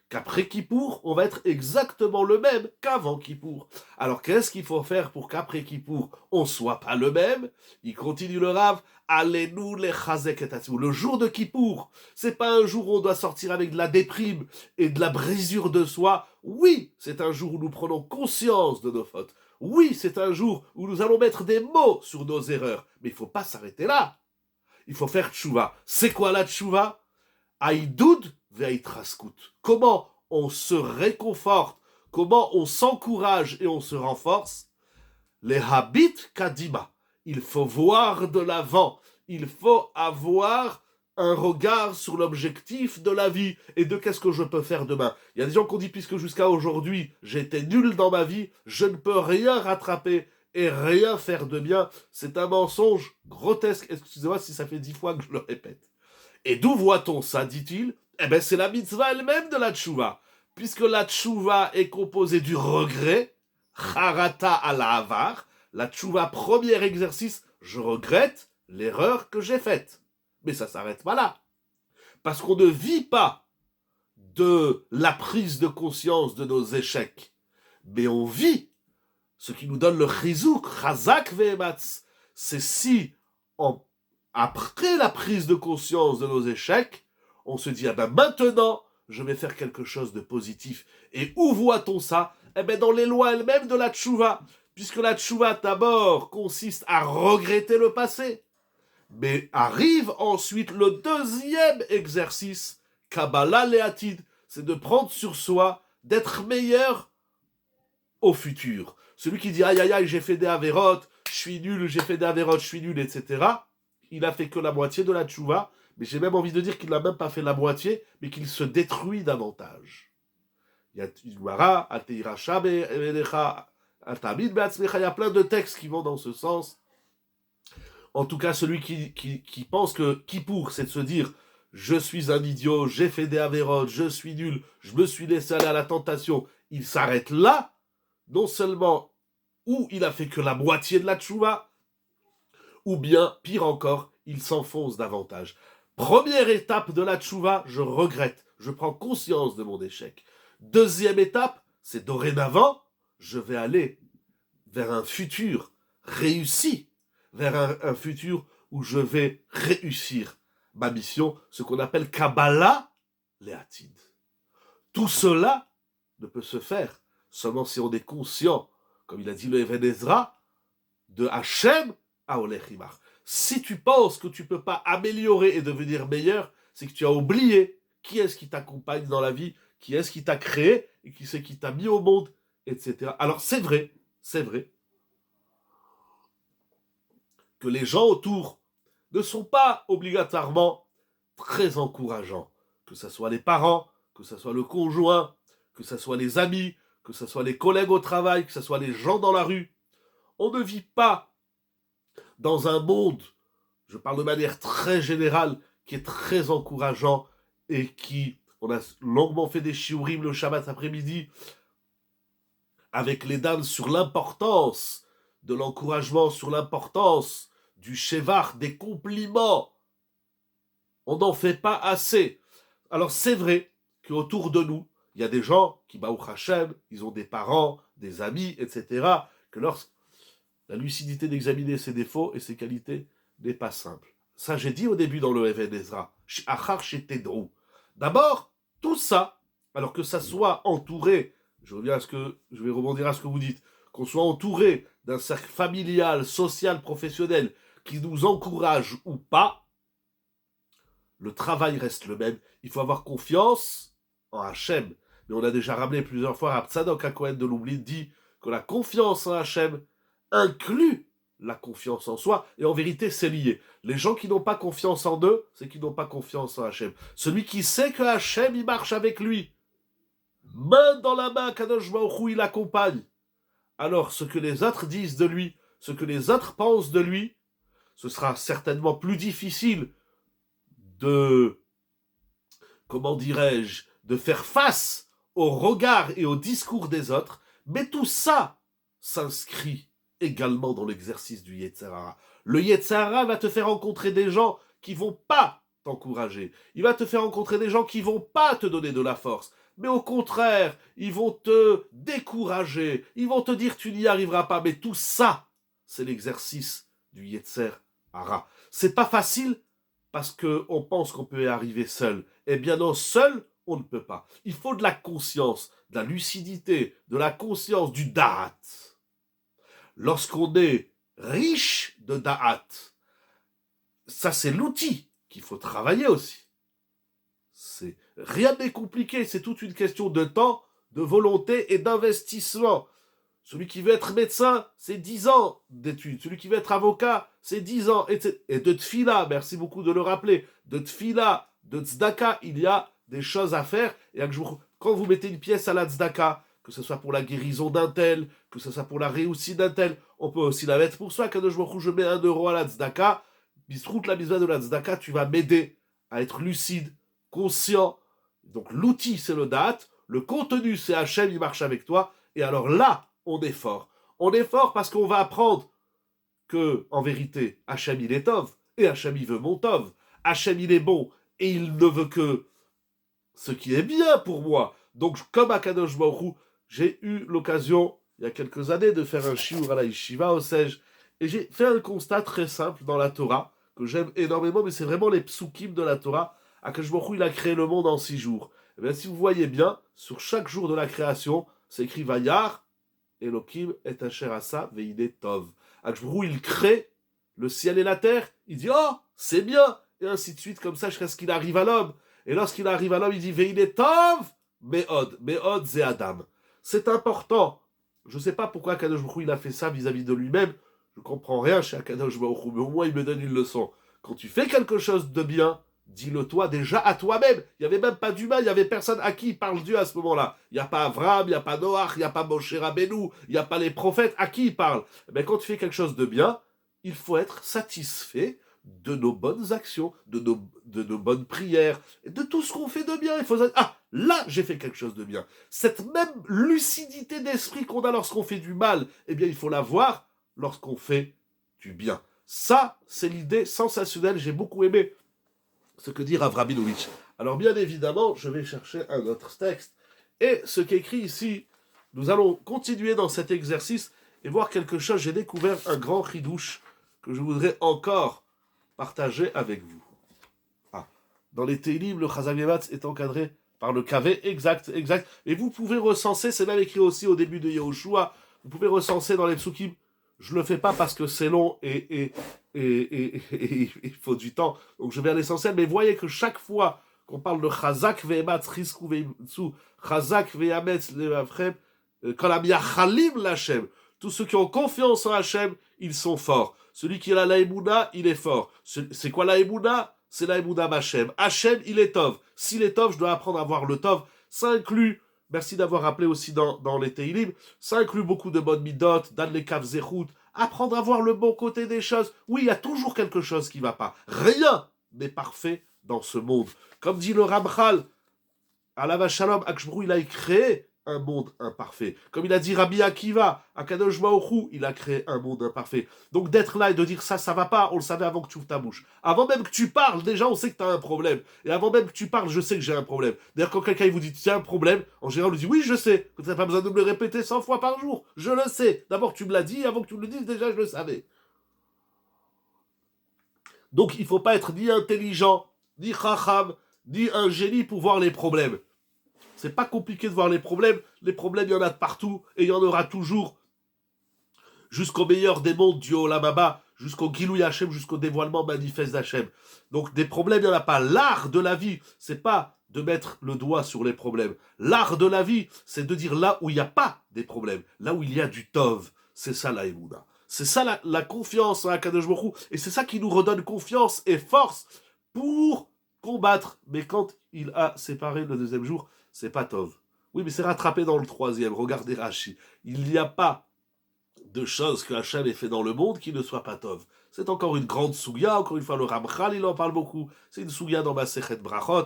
A: qu'après Kippour, on va être exactement le même qu'avant Kippour. Alors qu'est-ce qu'il faut faire pour qu'après Kippour, on soit pas le même? Il continue le Rav. Allez-nous les chazek et tatsou. Le jour de Kippour, c'est pas un jour où on doit sortir avec de la déprime et de la brisure de soi. Oui, c'est un jour où nous prenons conscience de nos fautes. Oui, c'est un jour où nous allons mettre des mots sur nos erreurs. Mais il faut pas s'arrêter là. Il faut faire tchouva. C'est quoi la tchouva? Aïdoud ve'aitraskut. Comment on se réconforte, comment on s'encourage et on se renforce? Les habits kadima. Il faut voir de l'avant. Il faut avoir un regard sur l'objectif de la vie et de qu'est-ce que je peux faire demain. Il y a des gens qui ont dit, puisque jusqu'à aujourd'hui, j'étais nul dans ma vie, je ne peux rien rattraper et rien faire de bien. C'est un mensonge grotesque. Excusez-moi si ça fait 10 fois que je le répète. Et d'où voit-on ça, dit-il? Eh bien, c'est la mitzvah elle-même de la tchouva. Puisque la tchouva est composée du regret, charata ala avar, la tchouva, premier exercice, je regrette l'erreur que j'ai faite. Mais ça s'arrête pas là. Parce qu'on ne vit pas de la prise de conscience de nos échecs, mais on vit ce qui nous donne le chizouk, chazak ve'ematz. C'est si, après la prise de conscience de nos échecs, on se dit, ah ben maintenant, je vais faire quelque chose de positif. Et où voit-on ça? Eh bien dans les lois elles-mêmes de la tchouva. Puisque la tchouva, d'abord, consiste à regretter le passé. Mais arrive ensuite le deuxième exercice, Kabbalah Leatid, c'est de prendre sur soi, d'être meilleur au futur. Celui qui dit aïe aïe aïe, j'ai fait des avérotes, je suis nul, j'ai fait des avérotes, je suis nul, etc. Il a fait que la moitié de la tchouva, mais j'ai même envie de dire qu'il n'a même pas fait la moitié, mais qu'il se détruit davantage. Il y a plein de textes qui vont dans ce sens. En tout cas, celui qui pense que Kippour, c'est de se dire je suis un idiot, j'ai fait des avérotes, je suis nul, je me suis laissé aller à la tentation, il s'arrête là, non seulement où il a fait que la moitié de la tchouva, ou bien, pire encore, il s'enfonce davantage. Première étape de la tchouva, je regrette, je prends conscience de mon échec. Deuxième étape, c'est dorénavant, je vais aller vers un futur réussi, vers un futur où je vais réussir ma mission, ce qu'on appelle Kabbalah Leatid. Tout cela ne peut se faire seulement si on est conscient, comme il a dit le Even Ezra, de Hachem à Olechimach. Si tu penses que tu ne peux pas améliorer et devenir meilleur, c'est que tu as oublié qui est-ce qui t'accompagne dans la vie, qui est-ce qui t'a créé et qui c'est qui t'a mis au monde, etc. Alors c'est vrai que les gens autour ne sont pas obligatoirement très encourageants. Que ce soit les parents, que ce soit le conjoint, que ce soit les amis, que ce soit les collègues au travail, que ce soit les gens dans la rue. On ne vit pas dans un monde, je parle de manière très générale, qui est très encourageant et qui, on a longuement fait des shiurim le Shabbat après-midi avec les dames sur l'importance de l'encouragement, sur l'importance du shevar, des compliments. On n'en fait pas assez. Alors c'est vrai qu'autour de nous, il y a des gens qui, Baruch Hashem, ils ont des parents, des amis, etc., que lorsque la lucidité d'examiner ses défauts et ses qualités n'est pas simple. Ça, j'ai dit au début dans le Even Ezra. D'abord, tout ça, alors que ça soit entouré, je vais rebondir à ce que vous dites, qu'on soit entouré d'un cercle familial, social, professionnel, qui nous encourage ou pas, le travail reste le même. Il faut avoir confiance en Hachem. Mais on a déjà ramené plusieurs fois, Tzadok HaKohen de l'Oubli dit que la confiance en Hachem inclut la confiance en soi, et en vérité, c'est lié. Les gens qui n'ont pas confiance en eux, c'est qu'ils n'ont pas confiance en Hachem. Celui qui sait que Hachem, il marche avec lui, main dans la main, Kadosh Baruch Hu, il l'accompagne. Alors, ce que les autres disent de lui, ce que les autres pensent de lui, ce sera certainement plus difficile de, comment dirais-je, de faire face au regard et au discours des autres, mais tout ça s'inscrit également dans l'exercice du Yetzer Hara. Le Yetzer Hara va te faire rencontrer des gens qui vont pas t'encourager. Il va te faire rencontrer des gens qui vont pas te donner de la force. Mais au contraire, ils vont te décourager. Ils vont te dire tu n'y arriveras pas. Mais tout ça, c'est l'exercice du Yetzer Hara. C'est pas facile parce qu'on pense qu'on peut y arriver seul. Eh bien non, seul, on ne peut pas. Il faut de la conscience, de la lucidité, de la conscience, du da'at. Lorsqu'on est riche de da'at, ça c'est l'outil qu'il faut travailler aussi. Rien n'est compliqué, c'est toute une question de temps, de volonté et d'investissement. Celui qui veut être médecin, c'est 10 ans d'études. Celui qui veut être avocat, c'est 10 ans. Et de tfila, merci beaucoup de le rappeler, de tfila, de tzedaka, il y a des choses à faire. Et quand vous mettez une pièce à la tzedaka, que ce soit pour la guérison d'un tel, que ce soit pour la réussite d'un tel, on peut aussi la mettre pour soi. Quand je mets 1 euro à la tzedaka, bisroute la misva de la tzedaka, tu vas m'aider à être lucide, conscient. Donc l'outil, c'est le date, le contenu, c'est Hachem, il marche avec toi. Et alors là, on est fort. On est fort parce qu'on va apprendre que, en vérité, Hachem, il est tov, et Hachem, il veut mon tov. Hachem, il est bon, et il ne veut que ce qui est bien pour moi. Donc, comme à Kadosh Baruch Hu, j'ai eu l'occasion, il y a quelques années, de faire un shiur à la yeshiva, au Sej, et j'ai fait un constat très simple dans la Torah, que j'aime énormément, mais c'est vraiment les psukim de la Torah. Akadosh Baruch Hu, il a créé le monde en 6 jours. Et bien, si vous voyez bien, sur chaque jour de la création, c'est écrit Vayar, Elohim et Asher Asa Veine Tov. Akadosh Baruch Hu, il crée le ciel et la terre, il dit oh, c'est bien, et ainsi de suite, comme ça, jusqu'à ce qu'il arrive à l'homme. Et lorsqu'il arrive à l'homme, il dit Veine Tov, Meod. Meod, c'est Adam. C'est important. Je ne sais pas pourquoi Akadosh Baruch Hu, il a fait ça vis-à-vis de lui-même. Je ne comprends rien chez Akadosh Baruch Hu, mais au moins il me donne une leçon. Quand tu fais quelque chose de bien, dis-le toi déjà à toi-même. Il n'y avait même pas d'humain, il n'y avait personne à qui il parle Dieu à ce moment-là. Il n'y a pas Abraham, il n'y a pas Noach, il n'y a pas Moshe Rabbeinu, il n'y a pas les prophètes. À qui il parle? Mais quand tu fais quelque chose de bien, il faut être satisfait de nos bonnes actions, de nos bonnes prières, et de tout ce qu'on fait de bien. Il faut dire, ah, là, j'ai fait quelque chose de bien. Cette même lucidité d'esprit qu'on a lorsqu'on fait du mal, eh bien, il faut l'avoir lorsqu'on fait du bien. Ça, c'est l'idée sensationnelle. J'ai beaucoup aimé ce que dit Rav Rabinovitch. Alors, bien évidemment, je vais chercher un autre texte. Et ce qu'écrit ici, nous allons continuer dans cet exercice et voir quelque chose. J'ai découvert un grand chidouche que je voudrais encore partager avec vous. Ah, dans les Télim, le Chazal Yematz est encadré par le Kavé, exact. Et vous pouvez recenser, c'est même écrit aussi au début de Yehoshua, vous pouvez recenser dans les psukim. Je le fais pas parce que c'est long et il faut du temps. Donc je vais à l'essentiel. Mais voyez que chaque fois qu'on parle de Chazak ve'ematz risku ve'imtsu, Chazak ve'ametz le'avchem, kolam yachalim l'Hachem. Tous ceux qui ont confiance en Hachem, ils sont forts. Celui qui a la Emouna, il est fort. C'est quoi la Emouna? C'est la Emouna Hachem. Hachem, il est tov. S'il est tov, je dois apprendre à voir le tov. Ça inclut, merci d'avoir rappelé aussi dans les Teilim, ça inclut beaucoup de bonnes midot, dan les kav zechut, apprendre à voir le bon côté des choses. Oui, il y a toujours quelque chose qui ne va pas. Rien n'est parfait dans ce monde. Comme dit le Ramchal, Alav Shalom, Akshbrou, il a créé un monde imparfait. Comme il a dit Rabbi Akiva, Akadosh Baruch Hu, il a créé un monde imparfait. Donc d'être là et de dire ça va pas, on le savait avant que tu ouvres ta bouche. Avant même que tu parles, déjà on sait que tu as un problème. Et avant même que tu parles, je sais que j'ai un problème. D'ailleurs, quand quelqu'un vous dit tu as un problème, en général on lui dit oui, je sais. Tu n'as pas besoin de me le répéter 100 fois par jour. Je le sais. D'abord tu me l'as dit, avant que tu me le dises, déjà je le savais. Donc il ne faut pas être ni intelligent, ni chacham, ni un génie pour voir les problèmes. C'est pas compliqué de voir les problèmes. Les problèmes, il y en a de partout et il y en aura toujours. Jusqu'au meilleur des mondes du Olam Haba, jusqu'au Gilou Hachem, jusqu'au dévoilement manifeste d'Hachem. Donc des problèmes, il n'y en a pas. L'art de la vie, c'est pas de mettre le doigt sur les problèmes. L'art de la vie, c'est de dire là où il n'y a pas des problèmes, là où il y a du Tov. C'est ça la Emouna. C'est ça la confiance en Akadosh Baruch Hu. Et c'est ça qui nous redonne confiance et force pour combattre. Mais quand il a séparé le deuxième jour, c'est pas Tov. Oui, mais c'est rattrapé dans le troisième. Regardez Rashi. Il n'y a pas de choses que Hachem ait fait dans le monde qui ne soit pas Tov. C'est encore une grande sougia. Encore une fois, le Ramchal, il en parle beaucoup. C'est une sougia dans Masechet Brachot,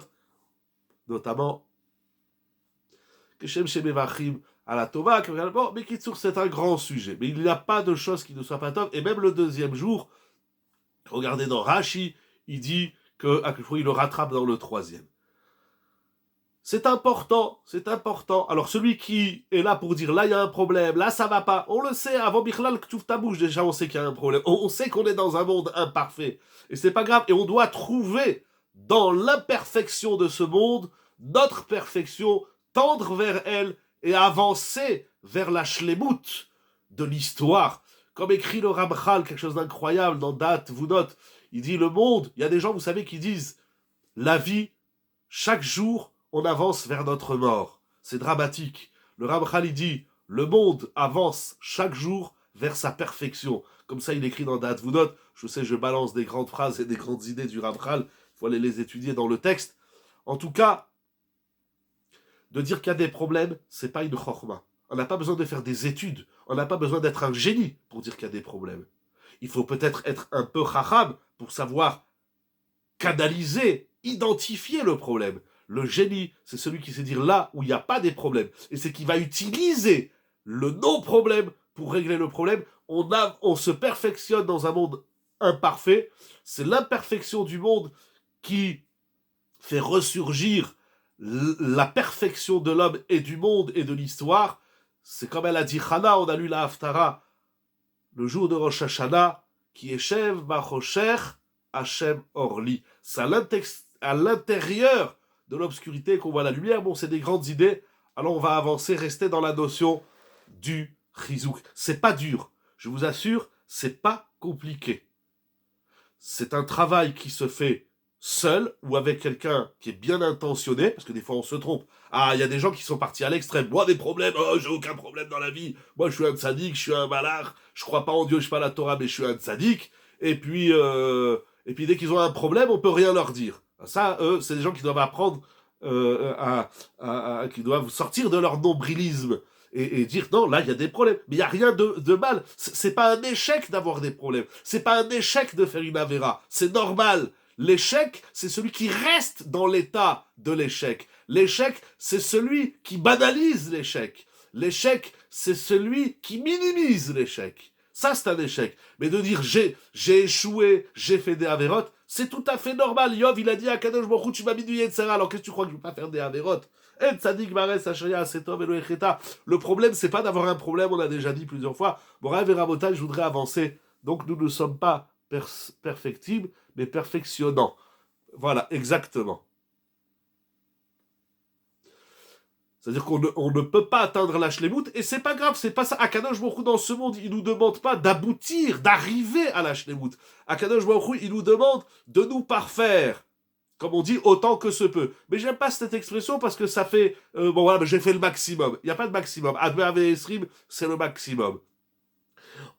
A: notamment Keshem Shemevachim à la Tova, bon, mais Kitsour, c'est un grand sujet. Mais il n'y a pas de chose qui ne soit pas Tov. Et même le deuxième jour, regardez dans Rashi, il dit qu'à quel point il le rattrape dans le troisième. C'est important, c'est important. Alors celui qui est là pour dire là il y a un problème, là ça va pas, on le sait, avant Bichlal que tu ouvres ta bouche, déjà on sait qu'il y a un problème. On sait qu'on est dans un monde imparfait. Et c'est pas grave. Et on doit trouver dans l'imperfection de ce monde notre perfection, tendre vers elle et avancer vers la shlemut de l'histoire. Comme écrit le Ramchal, quelque chose d'incroyable dans Dat Vudot, il dit le monde, il y a des gens, vous savez, qui disent la vie, chaque jour, on avance vers notre mort. C'est dramatique. Le Ramchal, il dit le monde avance chaque jour vers sa perfection. Comme ça, il écrit dans Dat Vudot. Je sais, je balance des grandes phrases et des grandes idées du Ramchal. Il faut aller les étudier dans le texte. En tout cas, de dire qu'il y a des problèmes, c'est pas une chorma. On n'a pas besoin de faire des études. On n'a pas besoin d'être un génie pour dire qu'il y a des problèmes. Il faut peut-être être un peu chacham pour savoir canaliser, identifier le problème. Le génie, c'est celui qui sait dire là où il n'y a pas des problèmes. Et c'est qui va utiliser le non-problème pour régler le problème. On se perfectionne dans un monde imparfait. C'est l'imperfection du monde qui fait ressurgir la perfection de l'homme et du monde et de l'histoire. C'est comme elle a dit Chana, on a lu la Haftara le jour de Rosh Hashanah, qui est Shev Bachosher Hashem Orli. C'est à l'intérieur de l'obscurité qu'on voit la lumière. Bon, c'est des grandes idées. Alors on va avancer, rester dans la notion du Chizouk. C'est pas dur. Je vous assure, c'est pas compliqué. C'est un travail qui se fait seul ou avec quelqu'un qui est bien intentionné, parce que des fois on se trompe. Ah, il y a des gens qui sont partis à l'extrême. Moi, des problèmes, oh, j'ai aucun problème dans la vie. Moi, je suis un tzaddik, je suis un malach, je crois pas en Dieu, je sais pas la Torah, mais je suis un tzaddik. Et puis dès qu'ils ont un problème, on peut rien leur dire. Ça, c'est des gens qui doivent apprendre qui doivent sortir de leur nombrilisme et dire non, là il y a des problèmes, mais il y a rien de mal. C'est pas un échec d'avoir des problèmes. C'est pas un échec de faire une avéra. C'est normal. L'échec, c'est celui qui reste dans l'état de l'échec. L'échec, c'est celui qui banalise l'échec. L'échec, c'est celui qui minimise l'échec. Ça, c'est un échec. Mais de dire j'ai échoué, j'ai fait des avérotes, c'est tout à fait normal. Yov, il a dit à Kadosh Baruch Hu, tu m'as mis du Yetzera, alors qu'est-ce que tu crois que je ne vais pas faire des avérotes? Et tzadik bares hashaya asetov elo echeta. Le problème, c'est pas d'avoir un problème, on l'a déjà dit plusieurs fois. Morav et Rabotai, je voudrais avancer. Donc nous ne sommes pas perfectibles, mais perfectionnants. Voilà, exactement. C'est-à-dire qu'on ne peut pas atteindre la shlemut, et c'est pas grave, c'est pas ça. Akadosh Baruch Hu, dans ce monde, il nous demande pas d'aboutir, d'arriver à la shlemut. Akadosh Baruch Hu, il nous demande de nous parfaire. Comme on dit, autant que se peut. Mais j'aime pas cette expression parce que ça fait... bon voilà, j'ai fait le maximum. Il n'y a pas de maximum. Adver Esrim, c'est le maximum.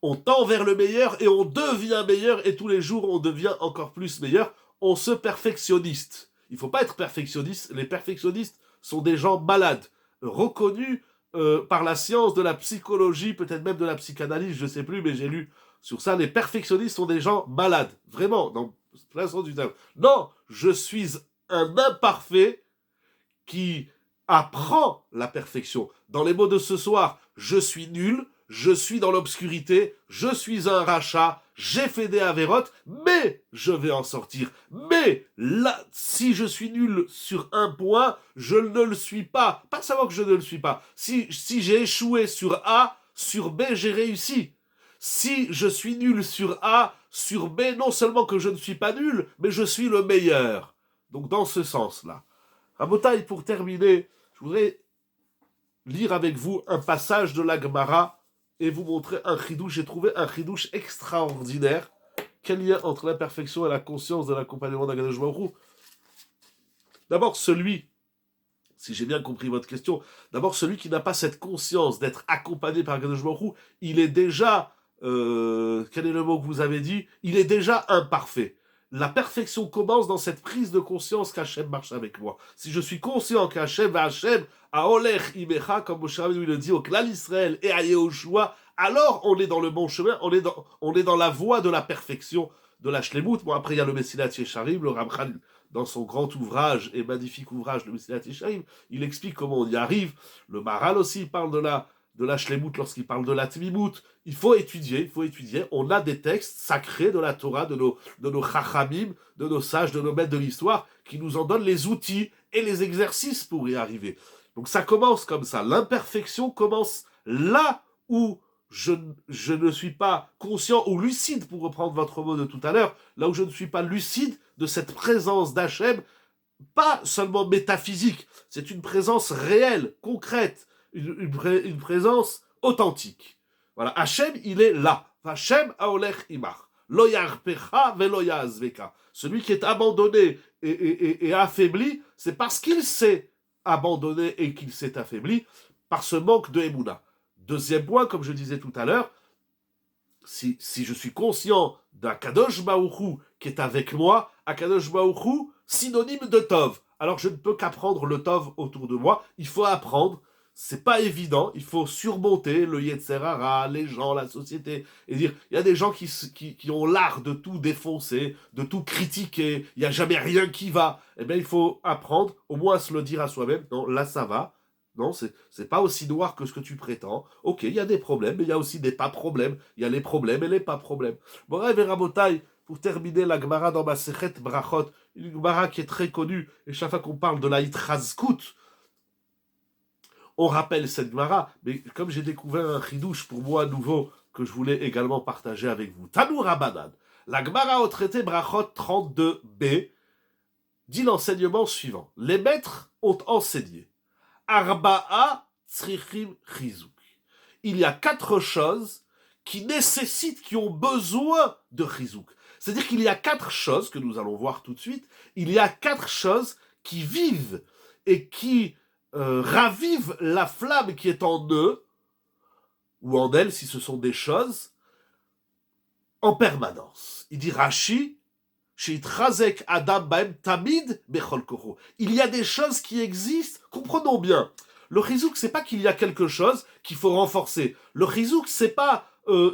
A: On tend vers le meilleur et on devient meilleur, et tous les jours, on devient encore plus meilleur. On se perfectionniste. Il ne faut pas être perfectionniste. Les perfectionnistes sont des gens malades, reconnus par la science de la psychologie, peut-être même de la psychanalyse, je ne sais plus, mais j'ai lu sur ça. Les perfectionnistes sont des gens malades. Vraiment, dans plein sens du terme. Non, je suis un imparfait qui apprend la perfection. Dans les mots de ce soir, je suis nul, je suis dans l'obscurité, je suis un rachat, j'ai fait des avérotes, mais je vais en sortir. Mais là, si je suis nul sur un point, je ne le suis pas. Pas savoir que je ne le suis pas. Si j'ai échoué sur A, sur B, j'ai réussi. Si je suis nul sur A, sur B, non seulement que je ne suis pas nul, mais je suis le meilleur. Donc dans ce sens-là. Rabotai, pour terminer, je voudrais lire avec vous un passage de la Gemara et vous montrer un chidouche. J'ai trouvé un chidouche extraordinaire. Quel lien entre l'imperfection et la conscience de l'accompagnement d'Akadosh Baruch Hu. D'abord, celui, si j'ai bien compris votre question, d'abord celui qui n'a pas cette conscience d'être accompagné par Akadosh Baruch Hu, il est déjà, quel est le mot que vous avez dit? Il est déjà imparfait. La perfection commence dans cette prise de conscience qu'Hachem marche avec moi. Si je suis conscient qu'Hachem va Hachem, à Olech Imecha, comme Moshe Rabbeinu le dit au Klal Israël et à Yehoshua, alors on est dans le bon chemin, on est dans la voie de la perfection de la Shlemut. Bon, après il y a le Messilat Yesharim, le Ramchal dans son grand ouvrage et magnifique ouvrage, le Mesilat Yesharim, il explique comment on y arrive. Le Maharal aussi parle de la Shlemut lorsqu'il parle de la Tmimut. Il faut étudier. On a des textes sacrés de la Torah, de nos Chachamim, de nos sages, de nos maîtres de l'histoire, qui nous en donnent les outils et les exercices pour y arriver. Donc ça commence comme ça. L'imperfection commence là où je ne suis pas conscient ou lucide, pour reprendre votre mot de tout à l'heure, là où je ne suis pas lucide de cette présence d'Hachem, pas seulement métaphysique, c'est une présence réelle, concrète, une présence authentique. Voilà, Hachem, il est là. Hachem aolech imach. Lo yarpecha velo yazveka. Celui qui est abandonné et affaibli, c'est parce qu'il s'est abandonné et qu'il s'est affaibli par ce manque de Emouna. Deuxième point, comme je disais tout à l'heure, si je suis conscient d'un Kadosh Baruch Hu qui est avec moi, un Kadosh Baruch Hu synonyme de Tov. Alors je ne peux qu'apprendre le Tov autour de moi. Il faut apprendre. C'est pas évident. Il faut surmonter le Yetzer Hara, les gens, la société. Et dire, il y a des gens qui ont l'art de tout défoncer, de tout critiquer. Il n'y a jamais rien qui va. Eh bien, il faut apprendre, au moins à se le dire à soi-même. Non, là, ça va. Non, c'est pas aussi noir que ce que tu prétends. Ok, il y a des problèmes, mais il y a aussi des pas-problèmes. Il y a les problèmes et les pas-problèmes. Bon, Rabotai, pour terminer la Gemara dans ma Sechet Brachot, une Gemara qui est très connue, et chaque fois qu'on parle de la Hitrazkut, on rappelle cette Gemara, mais comme j'ai découvert un chidouche pour moi nouveau, que je voulais également partager avec vous. Tanu Rabbanan, la Gemara au traité Brachot 32b, dit l'enseignement suivant. Les maîtres ont enseigné. Arba'a tzrichim chizuk. Il y a 4 choses qui nécessitent, qui ont besoin de chizuk. C'est-à-dire qu'il y a 4 choses, que nous allons voir tout de suite, il y a 4 choses qui vivent et qui ravivent la flamme qui est en eux, ou en elles, si ce sont des choses, en permanence. Il dit Rashi, Adam Baem Tamid Bechol Koro. Il y a des choses qui existent, comprenons bien. Le chizouk, c'est pas qu'il y a quelque chose qu'il faut renforcer. Le chizouk, c'est pas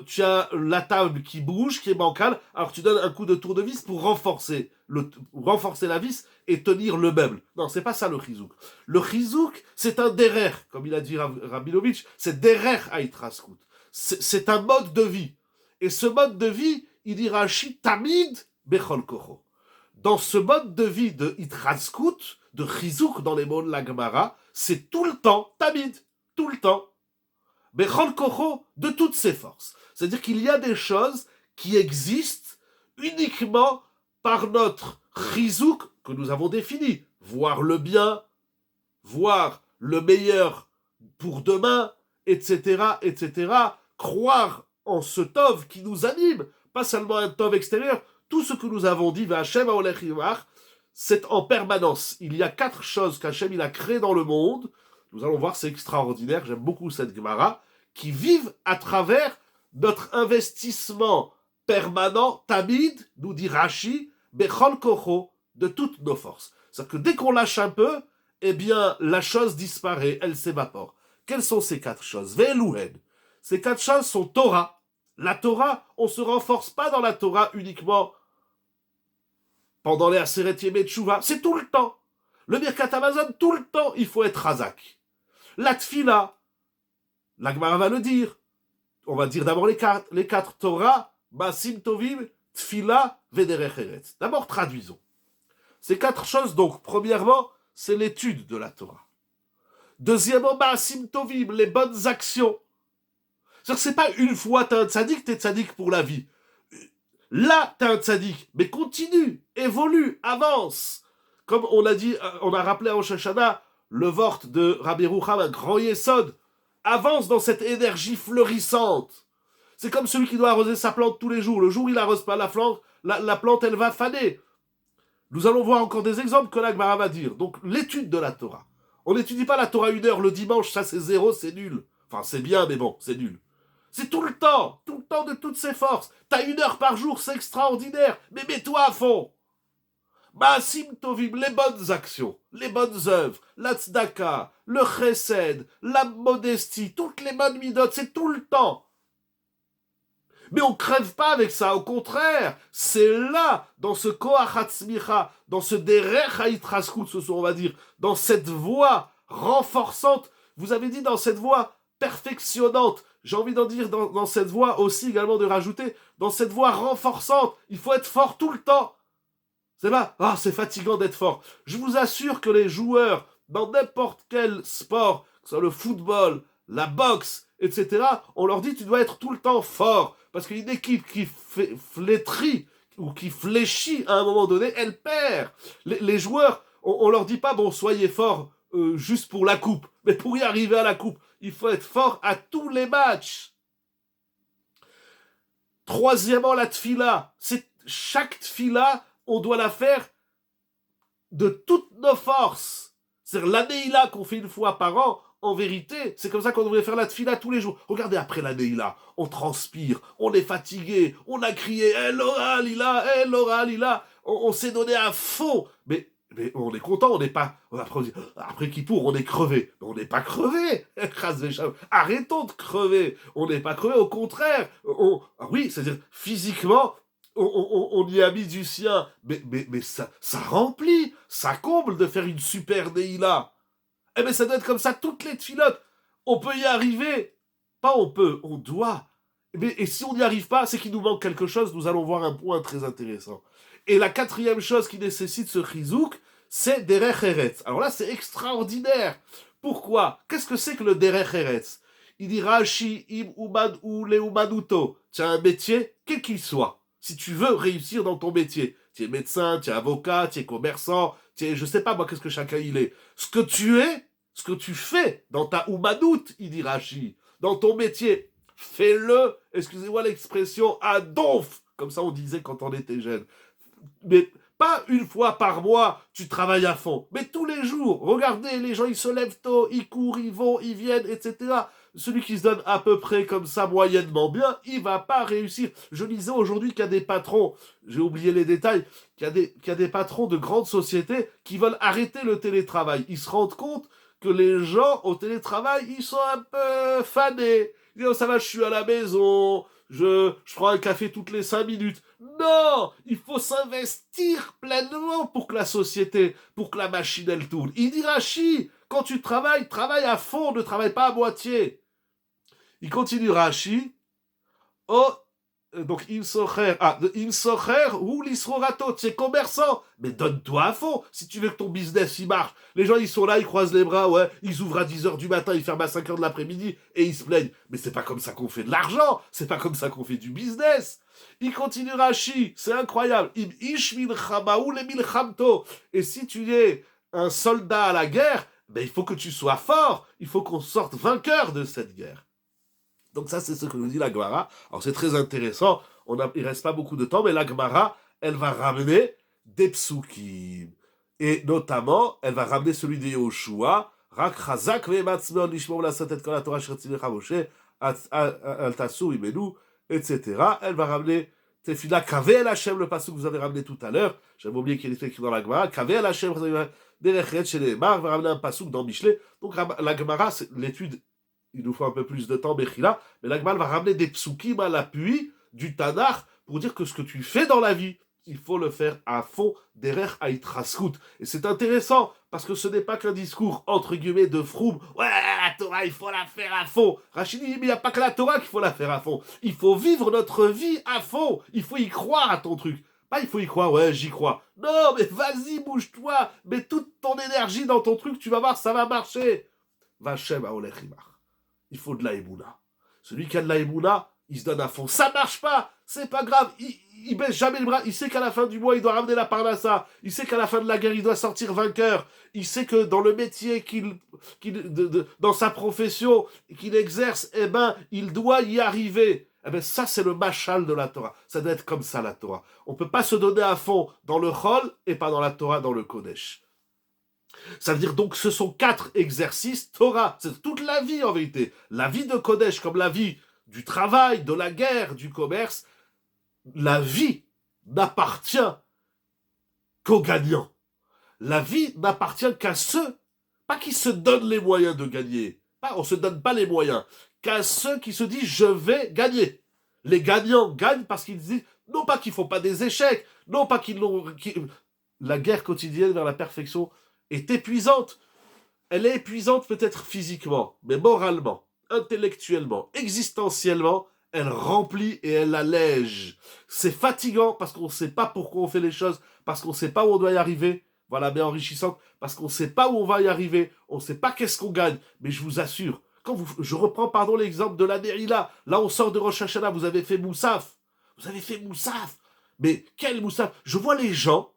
A: tu as la table qui bouge, qui est bancale, alors tu donnes un coup de tournevis pour renforcer la vis et tenir le meuble. Non, c'est pas ça le chizouk. Le chizouk, c'est un derer, comme il a dit Rabinovitch, c'est derer Aitraskut. C'est un mode de vie. Et ce mode de vie, il dit Rashi, Tamid Bechol Kocho. Dans ce mode de vie de Hitrazkut, de Chizouk dans les mots de la Gemara, c'est tout le temps, Tamid, tout le temps. Bechol Kocho, de toutes ses forces. C'est-à-dire qu'il y a des choses qui existent uniquement par notre Chizouk que nous avons défini. Voir le bien, voir le meilleur pour demain, etc., etc. Croire en ce Tov qui nous anime, pas seulement un Tov extérieur. Tout ce que nous avons dit, V'Hashem haolech imach, c'est en permanence. Il y a 4 choses qu'Hachem il a créées dans le monde. Nous allons voir, c'est extraordinaire. J'aime beaucoup cette Gemara, qui vivent à travers notre investissement permanent, Tamid, nous dit Rashi, Bechol Kocho, de toutes nos forces. C'est-à-dire que dès qu'on lâche un peu, eh bien, la chose disparaît, elle s'évapore. Quelles sont ces 4 choses? Ve'eluhen. Ces 4 choses sont Torah. La Torah, on ne se renforce pas dans la Torah uniquement pendant les Aseret Yemei Teshuvah, c'est tout le temps. Le Birkat Hamazon, tout le temps, il faut être Razak. La Tfila, la Gemara va le dire. On va dire d'abord les 4 Torah, Masim Tovim, Tfila, Vederech Eretz. D'abord, traduisons. Ces 4 choses, donc, premièrement, c'est l'étude de la Torah. Deuxièmement, Masim Tovim, les bonnes actions. C'est-à-dire que c'est pas une fois t'es un tzaddik, t'es tzaddik pour la vie. Là, t'es un tzaddik, mais continue, évolue, avance. Comme on a dit, on a rappelé à Rosh Hashanah, le vort de Rabbi Rucham, un grand yesod, avance dans cette énergie fleurissante. C'est comme celui qui doit arroser sa plante tous les jours. Le jour où il n'arrose pas la plante, elle va faner. Nous allons voir encore des exemples que la Gemara va dire. Donc, l'étude de la Torah. On n'étudie pas la Torah 1 heure le dimanche, ça c'est 0, c'est nul. Enfin, c'est bien, mais bon, c'est nul. C'est tout le temps de toutes ses forces. T'as 1 heure par jour, c'est extraordinaire, mais mets-toi à fond. Ma'asim tovim, les bonnes actions, les bonnes œuvres, la tzedaka, le chesed, la modestie, toutes les bonnes midot, c'est tout le temps. Mais on crève pas avec ça, au contraire, c'est là, dans ce koach hatzmicha, dans ce derech ha'itraskut, on va dire, dans cette voie renforçante, vous avez dit dans cette voie perfectionnante, j'ai envie d'en dire dans cette voie aussi également de rajouter, dans cette voie renforçante, il faut être fort tout le temps. C'est pas, c'est fatigant d'être fort. Je vous assure que les joueurs, dans n'importe quel sport, que ce soit le football, la boxe, etc., on leur dit tu dois être tout le temps fort. Parce qu'une équipe qui flétrit ou qui fléchit à un moment donné, elle perd. Les joueurs, on leur dit pas bon, soyez forts juste pour la coupe. Mais pour y arriver à la coupe, il faut être fort à tous les matchs. Troisièmement, la tfila. Chaque tfila, on doit la faire de toutes nos forces. C'est-à-dire la neila qu'on fait une fois par an, en vérité, c'est comme ça qu'on devrait faire la tfila tous les jours. Regardez après la neila, on transpire, on est fatigué, on a crié « Elora Lila, Elora Lila », on s'est donné à fond. Mais on est content, on n'est pas... Après Kippour, on est crevé. Mais on n'est pas crevé. Arrêtons de crever. On n'est pas crevé, au contraire. Oui, c'est-à-dire physiquement... On y a mis du sien, mais ça remplit, ça comble de faire une super Neila. Eh bien, ça doit être comme ça toutes les tfilotes. On peut y arriver. Pas on peut, on doit. Et si on n'y arrive pas, c'est qu'il nous manque quelque chose. Nous allons voir un point très intéressant. Et la quatrième chose qui nécessite ce chizouk, c'est derech eretz. Alors là, c'est extraordinaire. Pourquoi? Qu'est-ce que c'est que le derech eretz? Il dit Rashi im umad ou leumanuto. Tu as un métier, quel qu'il soit. Si tu veux réussir dans ton métier, tu es médecin, tu es avocat, tu es commerçant, tu es, je sais pas moi qu'est-ce que chacun il est. Ce que tu es, ce que tu fais dans ta umanout, il dit Rashi, dans ton métier, fais-le, excusez-moi l'expression, à donf, comme ça on disait quand on était jeune. Mais pas une fois par mois, tu travailles à fond, mais tous les jours. Regardez, les gens, ils se lèvent tôt, ils courent, ils vont, ils viennent, etc. Celui qui se donne à peu près comme ça, moyennement bien, il va pas réussir. Je lisais aujourd'hui qu'il y a des patrons, j'ai oublié les détails, qu'il y a des patrons de grandes sociétés qui veulent arrêter le télétravail. Ils se rendent compte que les gens au télétravail, ils sont un peu fanés. Ils disent, oh, ça va, je suis à la maison, je prends un café toutes les 5 minutes. Non, il faut s'investir pleinement pour que la société, pour que la machine, elle tourne. Il dit Rashi, quand tu travailles, travaille à fond, ne travaille pas à moitié. Il continue Rashi. Oh, donc im socher ou l'isrorato, tu es commerçant, mais donne-toi à fond si tu veux que ton business il marche. Les gens ils sont là, ils croisent les bras, ouais, ils ouvrent à 10h du matin, ils ferment à 5h de l'après-midi et ils se plaignent. Mais c'est pas comme ça qu'on fait de l'argent, c'est pas comme ça qu'on fait du business. Il continue Rashi, c'est incroyable. Im ish milchamaou le milchamto. Et si tu es un soldat à la guerre, ben il faut que tu sois fort, il faut qu'on sorte vainqueur de cette guerre. Donc ça, c'est ce que nous dit la Gemara. Alors c'est très intéressant, il reste pas beaucoup de temps, mais la Gemara, elle va ramener des psukim. Et notamment, elle va ramener celui de Yoshua, Rak chazak ve'matzmeon lishmor lasatet kol haTorah asher tzivcha Moshe, al tasu imenu, etc. Elle va ramener Tefila Kaveh el Hashem, le pasuk que vous avez ramené tout à l'heure. J'avais oublié qu'il était écrit dans la Gemara. Kaveh el Hashem, derech eretz chez les Mar, va ramener un pasuk dans Mishlei. Donc la Gemara, l'étude, il nous faut un peu plus de temps, Bechila, mais la Gemara va ramener des psukim à l'appui du Tanakh pour dire que ce que tu fais dans la vie, il faut le faire à fond, derech ha'itraskut. Et c'est intéressant, parce que ce n'est pas qu'un discours, entre guillemets, de Froum. Ouais, la Torah, il faut la faire à fond. Rachid dit, mais il n'y a pas que la Torah qu'il faut la faire à fond. Il faut vivre notre vie à fond. Il faut y croire à ton truc. Pas il faut y croire, ouais, j'y crois. Non, mais vas-y, bouge-toi. Mets toute ton énergie dans ton truc, tu vas voir, ça va marcher. Vachem aolech imach. Il faut de la émouna. Celui qui a de la émouna, il se donne à fond. Ça marche pas, c'est pas grave. Il baisse jamais les bras. Il sait qu'à la fin du mois, il doit ramener la parnassa. Il sait qu'à la fin de la guerre, il doit sortir vainqueur. Il sait que dans le métier dans sa profession qu'il exerce, eh ben, il doit y arriver. Eh ben, ça, c'est le machal de la Torah. Ça doit être comme ça, la Torah. On peut pas se donner à fond dans le chol et pas dans la Torah, dans le Kodesh. Ça veut dire donc ce sont 4 exercices Torah. C'est toute la vie en vérité. La vie de Kodesh comme la vie du travail, de la guerre, du commerce. La vie n'appartient qu'aux gagnants. La vie n'appartient qu'à ceux, pas qui se donnent les moyens de gagner. On ne se donne pas les moyens. Qu'à ceux qui se disent je vais gagner. Les gagnants gagnent parce qu'ils disent, non pas qu'ils font pas des échecs, non pas qu'ils l'ont... La guerre quotidienne vers la perfection est épuisante. Elle est épuisante peut-être physiquement, mais moralement, intellectuellement, existentiellement, elle remplit et elle allège. C'est fatigant parce qu'on ne sait pas pourquoi on fait les choses, parce qu'on ne sait pas où on doit y arriver. Voilà, mais enrichissant, parce qu'on ne sait pas où on va y arriver, on ne sait pas qu'est-ce qu'on gagne. Mais je vous assure, je reprends l'exemple de la Nerila. Là, on sort de Rosh Hashanah, vous avez fait Moussaf. Vous avez fait Moussaf. Mais quel Moussaf? Je vois les gens,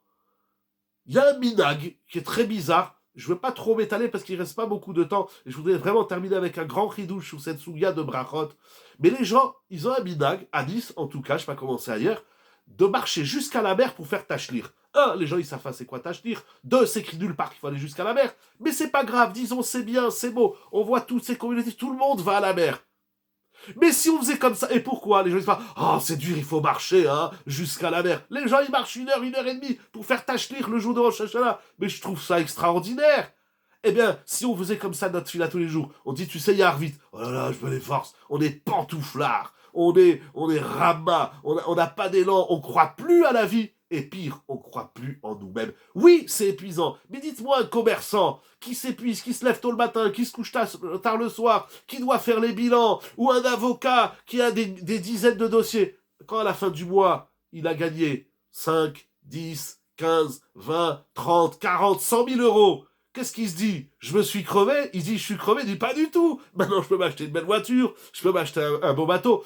A: il y a un minag qui est très bizarre. Je ne veux pas trop m'étaler parce qu'il ne reste pas beaucoup de temps. Et je voudrais vraiment terminer avec un grand ridouche sur cette souga de brachot. Mais les gens, ils ont un minag, à Nice en tout cas, je ne sais pas comment c'est ailleurs, de marcher jusqu'à la mer pour faire tachlir. Un, les gens ils savent pas c'est quoi tachlir. Deux, c'est écrit nulle part qu'il faut aller jusqu'à la mer. Mais c'est pas grave, disons c'est bien, c'est beau. On voit toutes ces communautés, tout le monde va à la mer. Mais si on faisait comme ça, et pourquoi? Les gens disent pas, oh c'est dur, il faut marcher hein, jusqu'à la mer. Les gens ils marchent 1 heure et demie pour faire tachlir le jour de Rosh Hashanah. Mais je trouve ça extraordinaire. Eh bien, si on faisait comme ça notre fila tous les jours, on dit, tu sais, Yarvit, oh là là, je me les force, on est pantouflards, on est ramas, on n'a pas d'élan, on croit plus à la vie, et pire, on croit plus en nous-mêmes. Oui, c'est épuisant, mais dites-moi un commerçant qui s'épuise, qui se lève tôt le matin, qui se couche tard le soir, qui doit faire les bilans, ou un avocat qui a des dizaines de dossiers, quand à la fin du mois, il a gagné 5, 10, 15, 20, 30, 40, 100 000 euros, qu'est-ce qu'il se dit? Je me suis crevé? Il dit, je suis crevé? Il dit, pas du tout. Maintenant, je peux m'acheter une belle voiture, je peux m'acheter un beau bateau.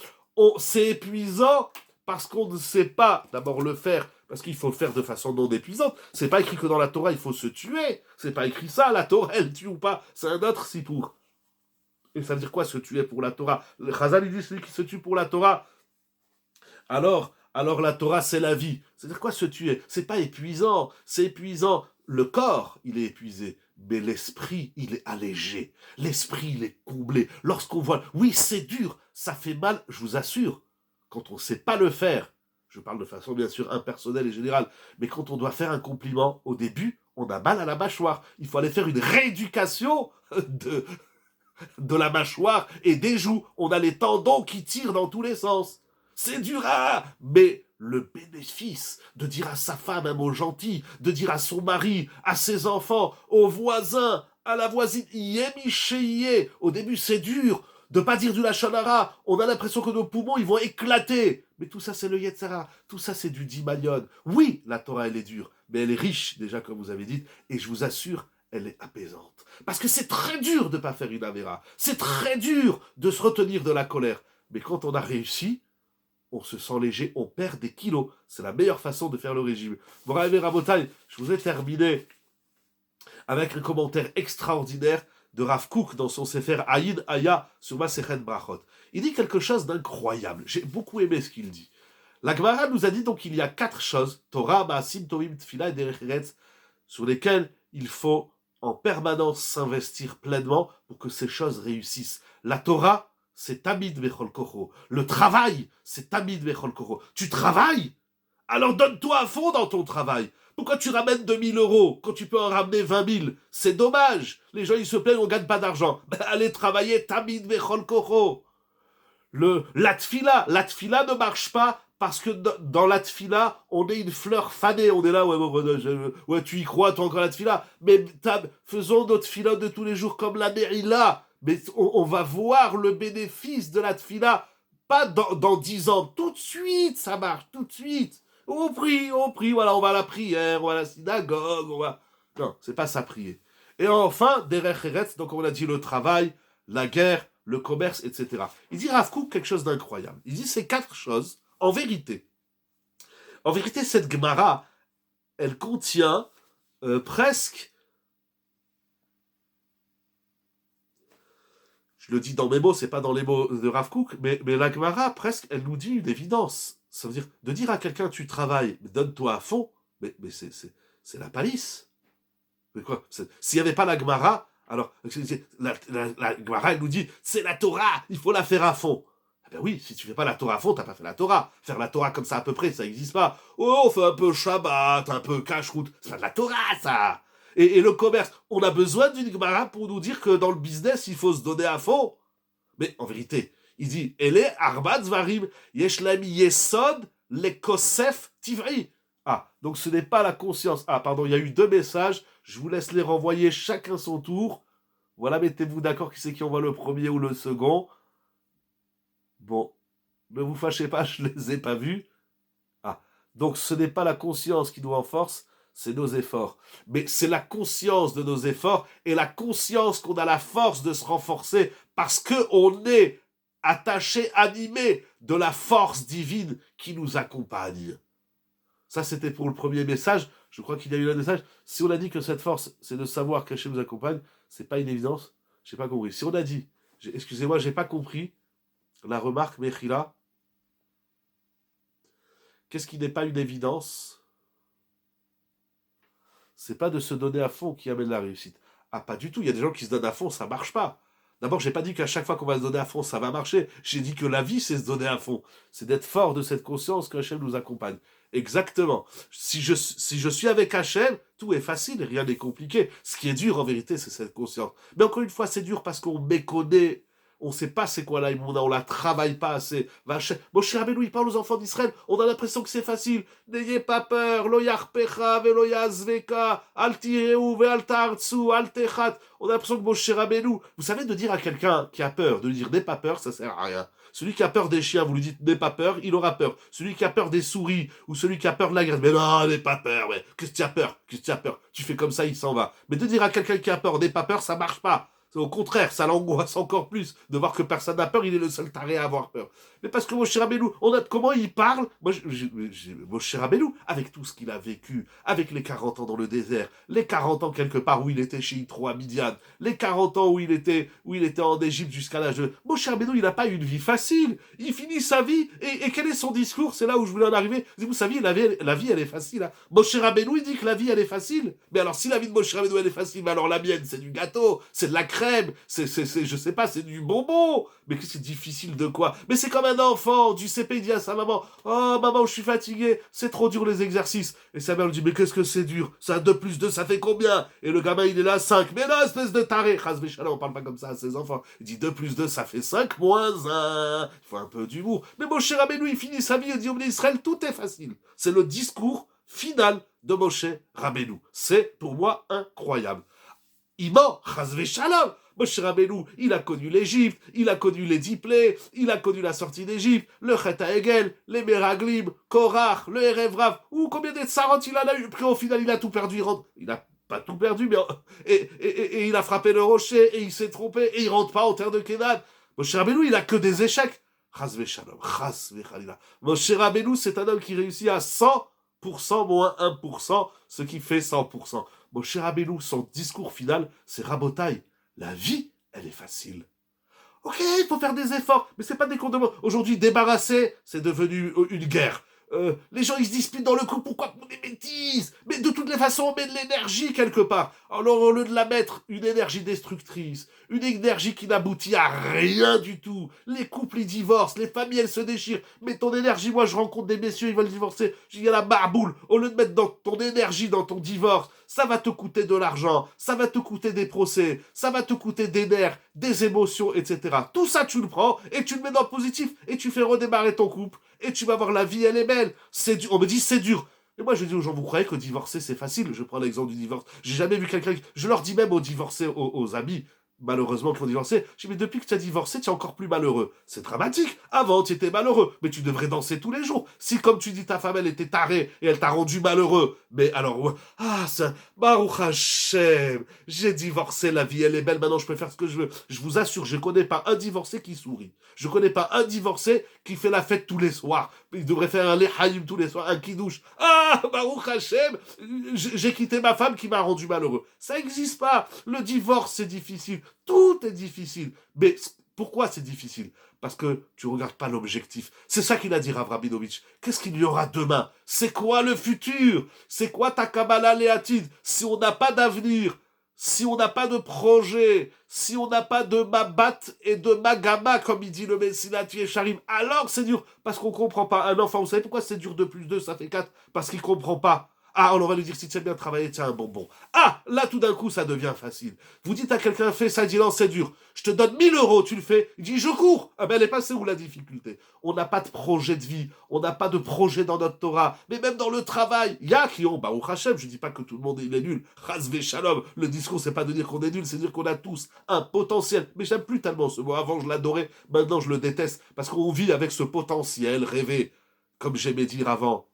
A: C'est épuisant parce qu'on ne sait pas d'abord le faire, parce qu'il faut le faire de façon non épuisante. C'est pas écrit que dans la Torah, il faut se tuer. C'est pas écrit ça, la Torah, elle tue ou pas. C'est un autre sipour. Et ça veut dire quoi, se tuer pour la Torah? Le Chazal, il dit, celui qui se tue pour la Torah, alors la Torah, c'est la vie. C'est-à-dire quoi, se tuer? C'est pas épuisant. C'est épuisant. Le corps, il est épuisé, mais l'esprit, il est allégé. L'esprit, il est comblé. Lorsqu'on voit, oui, c'est dur, ça fait mal, je vous assure. Quand on ne sait pas le faire, je parle de façon bien sûr impersonnelle et générale, mais quand on doit faire un compliment, au début, on a mal à la mâchoire. Il faut aller faire une rééducation de la mâchoire et des joues. On a les tendons qui tirent dans tous les sens. C'est dur, hein, mais le bénéfice de dire à sa femme un mot gentil, de dire à son mari, à ses enfants, aux voisins, à la voisine, yé. Au début, c'est dur de pas dire du lachon hara. On a l'impression que nos poumons, ils vont éclater. Mais tout ça, c'est le yetzer hara. Tout ça, c'est du dimalion. Oui, la Torah, elle est dure, mais elle est riche, déjà, comme vous avez dit, et je vous assure, elle est apaisante. Parce que c'est très dur de ne pas faire une avéra. C'est très dur de se retenir de la colère. Mais quand on a réussi, on se sent léger, on perd des kilos. C'est la meilleure façon de faire le régime. Moraï Rabotai, je vous ai terminé avec un commentaire extraordinaire de Rav Kook dans son Sefer Aïn Aya sur Masechet Brachot. Il dit quelque chose d'incroyable. J'ai beaucoup aimé ce qu'il dit. La Gemara nous a dit donc qu'il y a 4 choses, Torah, Maasim, Tovim, Tfila et Derech Eretz, sur lesquelles il faut en permanence s'investir pleinement pour que ces choses réussissent. La Torah, c'est Tamid Vechol Kocho. Le travail, c'est Tamid Vechol Kocho. Tu travailles? Alors donne-toi à fond dans ton travail. Pourquoi tu ramènes 2000 euros quand tu peux en ramener 20 000? C'est dommage. Les gens, ils se plaignent, on gagne pas d'argent. Ben, allez travailler Tamid Vechol Kocho. La tfila ne marche pas parce que dans la tfila, on est une fleur fanée. On est là, ouais, tu y crois, toi encore la tfila. Mais faisons notre tfila de tous les jours comme la Nerila. Mais on va voir le bénéfice de la tfila, pas dans 10 ans. Tout de suite, ça marche, tout de suite. On prie, voilà, on va à la prière, on va à la synagogue, on va... Non, c'est pas ça, prier. Et enfin, derech eretz, donc on a dit le travail, la guerre, le commerce, etc. Il dit Rav Kook quelque chose d'incroyable. Il dit ces 4 choses, en vérité, cette Gemara, elle contient presque, je le dis dans mes mots, c'est pas dans les mots de Rav Kook, mais la Gemara, presque, elle nous dit une évidence. Ça veut dire, de dire à quelqu'un tu travailles, donne-toi à fond, mais c'est la palisse. Mais quoi, s'il n'y avait pas la Gemara, alors la Gemara, elle nous dit, c'est la Torah, il faut la faire à fond. Eh ben oui, si tu fais pas la Torah à fond, t'as pas fait la Torah. Faire la Torah comme ça à peu près, ça n'existe pas. Oh, on fait un peu Shabbat, un peu cache-route. C'est pas de la Torah, ça. Et le commerce, on a besoin d'une Gemara pour nous dire que dans le business, il faut se donner à fond. Mais en vérité, Il dit, Ele arba dvarim, yesh lam yesod le kosef tivri. Ah, donc ce n'est pas la conscience. Ah, pardon, il y a eu 2 messages. Je vous laisse les renvoyer chacun son tour. Voilà, mettez-vous d'accord qui c'est qui envoie le premier ou le second. Bon, ne vous fâchez pas, je ne les ai pas vus. Ah, donc ce n'est pas la conscience qui nous renforce, c'est nos efforts. Mais c'est la conscience de nos efforts et la conscience qu'on a la force de se renforcer parce qu'on est attaché, animé de la force divine qui nous accompagne. Ça, c'était pour le premier message. Je crois qu'il y a eu un message. Si on a dit que cette force, c'est de savoir qu'Hachem nous accompagne, c'est pas une évidence. J'ai pas compris. Si on a dit, excusez-moi, j'ai pas compris la remarque, Mechila, qu'est-ce qui n'est pas une évidence? C'est pas de se donner à fond qui amène la réussite. Ah, pas du tout. Il y a des gens qui se donnent à fond, ça marche pas. D'abord, j'ai pas dit qu'à chaque fois qu'on va se donner à fond, ça va marcher. J'ai dit que la vie, c'est se donner à fond. C'est d'être fort de cette conscience que Hachem nous accompagne. Exactement. Si je suis avec Hachem, tout est facile, rien n'est compliqué. Ce qui est dur, en vérité, c'est cette conscience. Mais encore une fois, c'est dur parce qu'on méconnaît. On ne sait pas c'est quoi la Imouna, on la travaille pas assez. Moshe Rabbeinu, il parle aux enfants d'Israël, on a l'impression que c'est facile. N'ayez pas peur, lo yarpecha velo yazveka, al tireu ve'al tartsu, al techat. On a l'impression que Moshe Rabbeinu, vous savez, de dire à quelqu'un qui a peur, de lui dire n'aie pas peur, ça sert à rien. Celui qui a peur des chiens, vous lui dites n'aie pas peur, il aura peur. Celui qui a peur des souris, ou celui qui a peur de la graisse, mais non, n'aie pas peur, mais qu'est-ce que tu as peur? Qu'est-ce que tu as peur? Tu fais comme ça, il s'en va. Mais de dire à quelqu'un qui a peur, n'aie pas peur, ça marche pas. Au contraire, ça l'angoisse encore plus de voir que personne n'a peur, il est le seul taré à avoir peur. Mais parce que Moshe Rabbeinu, comment il parle? Moshe Rabbeinu, avec tout ce qu'il a vécu, avec les 40 ans dans le désert, les 40 ans quelque part où il était chez Yitro à Midian, les 40 ans où il était en Égypte jusqu'à l'âge de... Moshe Rabbeinu, il n'a pas eu une vie facile. Il finit sa vie, et quel est son discours? C'est là où je voulais en arriver. Vous savez, la vie, elle est facile. Hein. Moshe Rabbeinu, il dit que la vie, elle est facile. Mais alors, si la vie de Moshe Rabbeinu, elle est facile, mais alors la mienne, c'est du gâteau, c'est de la crème, je sais pas, c'est du bonbon. Mais que c'est difficile de quoi? Mais c'est comme un enfant du CP, il dit à sa maman, oh maman, je suis fatigué, c'est trop dur les exercices. Et sa mère lui dit, mais qu'est-ce que c'est dur? Ça, 2 plus 2, ça fait combien? Et le gamin, il est là, 5. Mais non, espèce de taré. On parle pas comme ça à ses enfants. Il dit 2 plus 2, ça fait 5 moins 1. Il faut un peu d'humour. Mais Moshe Rabbeinu, il finit sa vie et dit, au Israël, tout est facile. C'est le discours final de Moshe Rabbeinu. C'est pour moi incroyable. Il ment, chas v'shalom. Moshe Rabbeinu, il a connu l'Égypte, il a connu les 10 plaies, il a connu la sortie d'Égypte, le Chet HaEgel, les Meraglim, Korach, le Erev Rav, ou combien de tsarot il en a eu, puis au final il a tout perdu, il n'a pas tout perdu, mais et il a frappé le rocher, et il s'est trompé, et il rentre pas en terre de Kénan. Moshe Rabbeinu, il a que des échecs. Chas v'shalom, chas v'chalila. Moshe Rabbeinu, c'est un homme qui réussit à 100% moins 1%, ce qui fait 100%. Moshe Rabbeinu, son discours final, c'est Rabotai. La vie, elle est facile. Ok, il faut faire des efforts, mais c'est pas des condamnements. Aujourd'hui, débarrasser, c'est devenu une guerre. Les gens, ils se disputent dans le coup, pourquoi pour des bêtises? Mais de toutes les façons, on met de l'énergie quelque part. Alors, au lieu de la mettre, une énergie destructrice, une énergie qui n'aboutit à rien du tout. Les couples, ils divorcent, les familles, elles se déchirent. Mais ton énergie, moi, je rencontre des messieurs, ils veulent divorcer. Je dis à la barboule, au lieu de mettre ton énergie dans ton divorce, ça va te coûter de l'argent, ça va te coûter des procès, ça va te coûter des nerfs, des émotions, etc. Tout ça, tu le prends et tu le mets dans le positif et tu fais redémarrer ton couple et tu vas voir la vie, elle est belle. C'est dur. On me dit, c'est dur. Et moi, je dis aux gens, vous croyez que divorcer, c'est facile? Je prends l'exemple du divorce. J'ai jamais vu quelqu'un... Je leur dis même aux divorcés, aux amis, malheureusement, qui ont divorcé. Je dis, mais depuis que tu as divorcé, tu es encore plus malheureux. C'est dramatique. Avant, tu étais malheureux. Mais tu devrais danser tous les jours. Si, comme tu dis, ta femme, elle était tarée et elle t'a rendu malheureux. Mais alors, ça, Baruch Hashem, j'ai divorcé, la vie, elle est belle. Maintenant, je peux faire ce que je veux. Je vous assure, je connais pas un divorcé qui sourit. Je connais pas un divorcé qui fait la fête tous les soirs. Il devrait faire un lechaïm tous les soirs, un kidouche. Ah, Baruch Hashem, j'ai quitté ma femme qui m'a rendu malheureux. Ça n'existe pas. Le divorce, c'est difficile. Tout est difficile. Mais pourquoi c'est difficile? Parce que tu regardes pas l'objectif. C'est ça qu'il a dit Rav Rabinovitch. Qu'est-ce qu'il y aura demain? C'est quoi le futur? C'est quoi ta Kabbalah Léatide? Si on n'a pas d'avenir, si on n'a pas de projet, si on n'a pas de mabat et de magama, comme il dit le Messinati et Charim, alors c'est dur, parce qu'on comprend pas. Un enfant, vous savez pourquoi c'est dur 2 plus 2, ça fait 4? Parce qu'il comprend pas. Ah, on va lui dire, si tu sais bien travailler, tiens un bonbon. Ah, là, tout d'un coup, ça devient facile. Vous dites à quelqu'un, fais ça, il dit non, c'est dur. Je te donne 1000 euros, tu le fais. Il dit, je cours. Ah ben, elle est passée où la difficulté? On n'a pas de projet de vie, on n'a pas de projet dans notre Torah, mais même dans le travail, il y a qui ont, au Hachem, je dis pas que tout le monde est nul, Chas Shalom, le discours c'est pas de dire qu'on est nul, c'est de dire qu'on a tous un potentiel, mais j'aime plus tellement ce mot, avant je l'adorais, maintenant je le déteste, parce qu'on vit avec ce potentiel rêvé, comme j'aimais dire avant.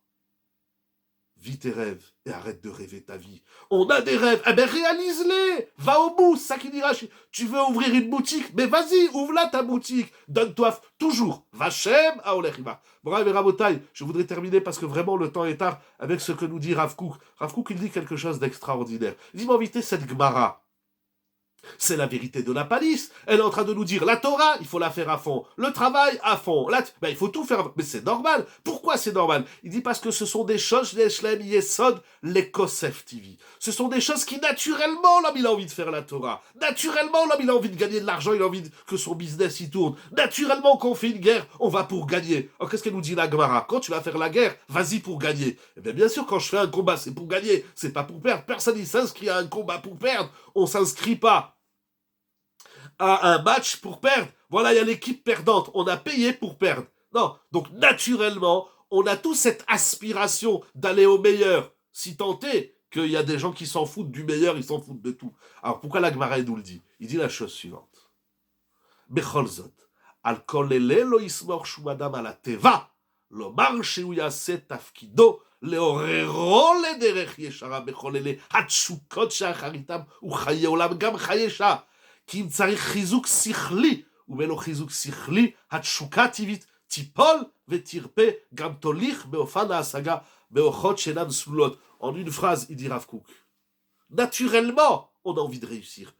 A: Vis tes rêves et arrête de rêver ta vie. On a des rêves, eh ben réalise-les. Va au bout, c'est ça qui dira. Tu veux ouvrir une boutique, mais vas-y, ouvre-la ta boutique. Donne-toi toujours. Vachem à Olechima. Bravo et Rabotai, je voudrais terminer parce que vraiment le temps est tard avec ce que nous dit Rav Kook. Rav Kook, il dit quelque chose d'extraordinaire. Il dit, m'inviter cette Gemara. C'est la vérité de la palisse. Elle est en train de nous dire, la Torah, il faut la faire à fond. Le travail, à fond. Il faut tout faire à fond. Mais c'est normal. Pourquoi c'est normal? Il dit parce que ce sont des choses, les Kosef TV. Ce sont des choses qui, naturellement, l'homme, il a envie de faire la Torah. Naturellement, l'homme, il a envie de gagner de l'argent, il a envie que son business, il tourne. Naturellement, quand on fait une guerre, on va pour gagner. Alors, qu'est-ce qu'elle nous dit, la Gemara? Quand tu vas faire la guerre, vas-y pour gagner. Eh bien sûr, quand je fais un combat, c'est pour gagner. C'est pas pour perdre. Personne, il s'inscrit à un combat pour perdre. On s'inscrit pas à un match pour perdre. Voilà, il y a l'équipe perdante. On a payé pour perdre. Non. Donc, naturellement, on a tous cette aspiration d'aller au meilleur. Si tant est qu'il y a des gens qui s'en foutent du meilleur, ils s'en foutent de tout. Alors, pourquoi la Gemara nous le dit? Il dit la chose suivante. Becholzot, al kolele lo ismor shumadam ala teva, lo mar sheu yase tafkido, לעוררו לדרך ישרה בכל אלה התשוקות שאחריתם וחיי עולם גם חיי שעה. כי אם צריך חיזוק שכלי, ומלא חיזוק שכלי, התשוקה טבעית תיפול ותרפה, גם תוליך באופן ההשגה, באורחות שאינן סלולות. En une phrase, il dit Rav Kook. Naturellement, on a envie de réussir.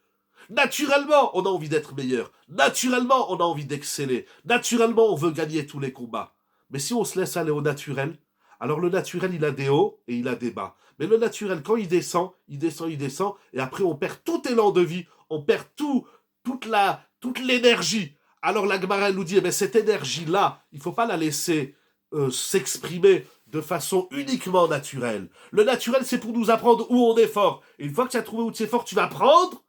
A: Naturellement, on a envie d'être meilleur. Naturellement, on a envie d'exceller. Naturellement, on veut gagner tous les combats. Mais si on se laisse aller au naturel, alors le naturel, il a des hauts et il a des bas. Mais le naturel, quand il descend, et après on perd tout élan de vie, on perd toute l'énergie. Alors la Gemara nous dit, cette énergie-là, il ne faut pas la laisser s'exprimer de façon uniquement naturelle. Le naturel, c'est pour nous apprendre où on est fort. Et une fois que tu as trouvé où tu es fort, tu vas prendre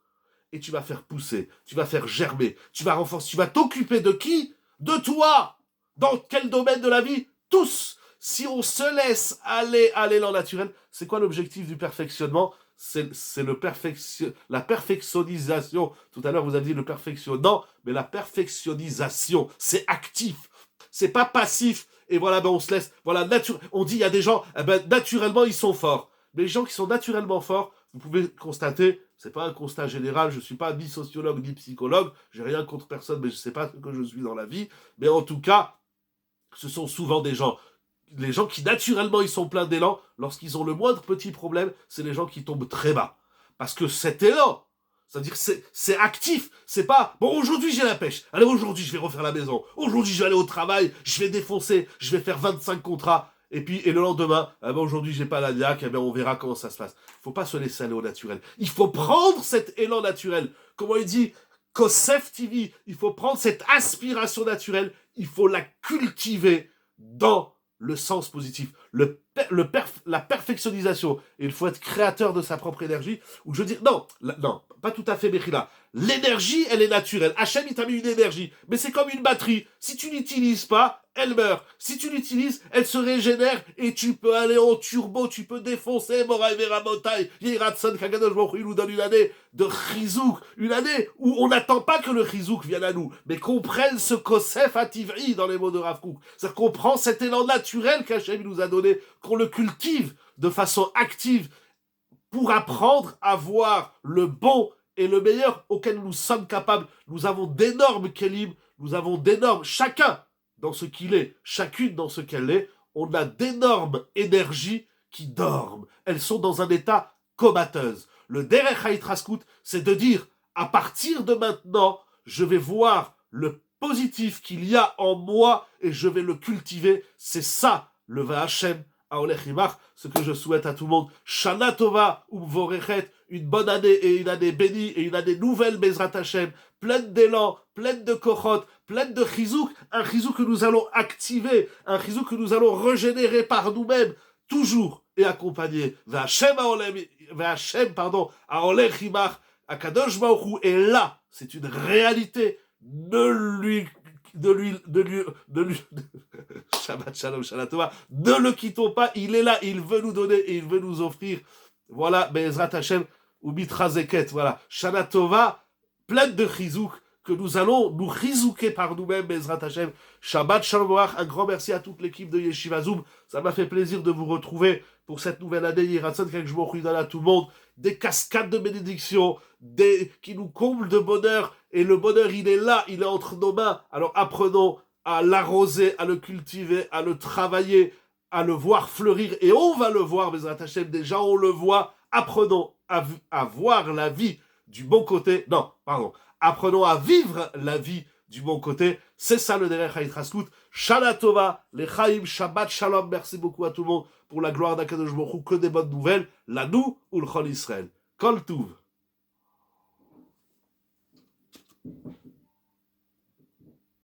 A: et tu vas faire pousser, tu vas faire germer, tu vas renforcer, tu vas t'occuper de qui? De toi. Dans quel domaine de la vie? Tous. Si on se laisse aller à l'élan naturel, c'est quoi l'objectif du perfectionnement? C'est la perfectionnisation. Tout à l'heure, vous avez dit le perfectionnant, mais la perfectionnisation, c'est actif. C'est pas passif. Et voilà, on se laisse. Voilà, on dit, il y a des gens, naturellement, ils sont forts. Mais les gens qui sont naturellement forts, vous pouvez constater, c'est pas un constat général, je suis pas ni sociologue ni psychologue, j'ai rien contre personne, mais je sais pas ce que je suis dans la vie. Mais en tout cas, ce sont souvent des gens. Les gens qui naturellement ils sont pleins d'élan, lorsqu'ils ont le moindre petit problème, c'est les gens qui tombent très bas. Parce que cet élan, c'est-à-dire c'est actif, c'est pas bon aujourd'hui j'ai la pêche, allez aujourd'hui je vais refaire la maison, aujourd'hui je vais aller au travail, je vais défoncer, je vais faire 25 contrats, et le lendemain, aujourd'hui j'ai pas la niaque, on verra comment ça se passe. Il faut pas se laisser aller au naturel. Il faut prendre cet élan naturel. Comment il dit Kosef TV, il faut prendre cette aspiration naturelle, il faut la cultiver dans le sens positif, la perfectionnisation, et il faut être créateur de sa propre énergie, ou je veux dire, non, pas tout à fait Bechila. L'énergie, elle est naturelle. Hachem, il t'a mis une énergie, mais c'est comme une batterie. Si tu l'utilises pas, elle meurt. Si tu l'utilises, elle se régénère et tu peux aller en turbo, tu peux défoncer, Moraï Veramotai, Yiratson, Kagadosh Baruch Hu, il nous donne une année de chizouk, une année où on n'attend pas que le chizouk vienne à nous, mais qu'on prenne ce kosef ativri dans les mots de Rav Kook. C'est-à-dire qu'on prend cet élan naturel qu'Hachem nous a donné, qu'on le cultive de façon active pour apprendre à voir le bon et le meilleur auquel nous sommes capables. Nous avons d'énormes kélim, nous avons d'énormes, chacun dans ce qu'il est, chacune dans ce qu'elle est, on a d'énormes énergies qui dorment. Elles sont dans un état comateuse. Le derech haïtraskout, c'est de dire, à partir de maintenant, je vais voir le positif qu'il y a en moi et je vais le cultiver. C'est ça, le Va'Hachem, Aolech Imach, ce que je souhaite à tout le monde. Shana Tova, Umvorechet, une bonne année et une année bénie et une année nouvelle, Bezrat Hashem, pleine d'élan, pleine de kochot, pleine de chizouk, un chizouk que nous allons activer, un chizouk que nous allons régénérer par nous-mêmes, toujours et accompagné. V'Hashem, pardon, Aolech Imach, Akadosh Baruch Hu est là. C'est une réalité. Shabbat Shalom, Shabbat Tova. Ne le quittons pas. Il est là. Il veut nous donner et il veut nous offrir. Voilà, Be'ezrat Hashem, ou Mitra Zeket. Voilà, Shabbat Tova, pleine de chizouk, que nous allons nous chizouker par nous-mêmes, Be'ezrat Hashem. Shabbat Shalom, un grand merci à toute l'équipe de Yeshiva Zoom. Ça m'a fait plaisir de vous retrouver pour cette nouvelle année. Yiratzon, quelque chose à tout le monde. Des cascades de bénédictions, qui nous comblent de bonheur. Et le bonheur, il est là, il est entre nos mains. Alors apprenons à l'arroser, à le cultiver, à le travailler, à le voir fleurir. Et on va le voir, Bezrat Hashem, déjà on le voit. Apprenons à voir la vie du bon côté. Non, pardon. Apprenons à vivre la vie du bon côté. C'est ça le Derech HaItraskut. Shana Tova, les Chaim, Shabbat Shalom. Merci beaucoup à tout le monde pour la gloire d'Akadosh Baruch Hu. Que des bonnes nouvelles. La nous ou le Chol Israël. Kol Tuv.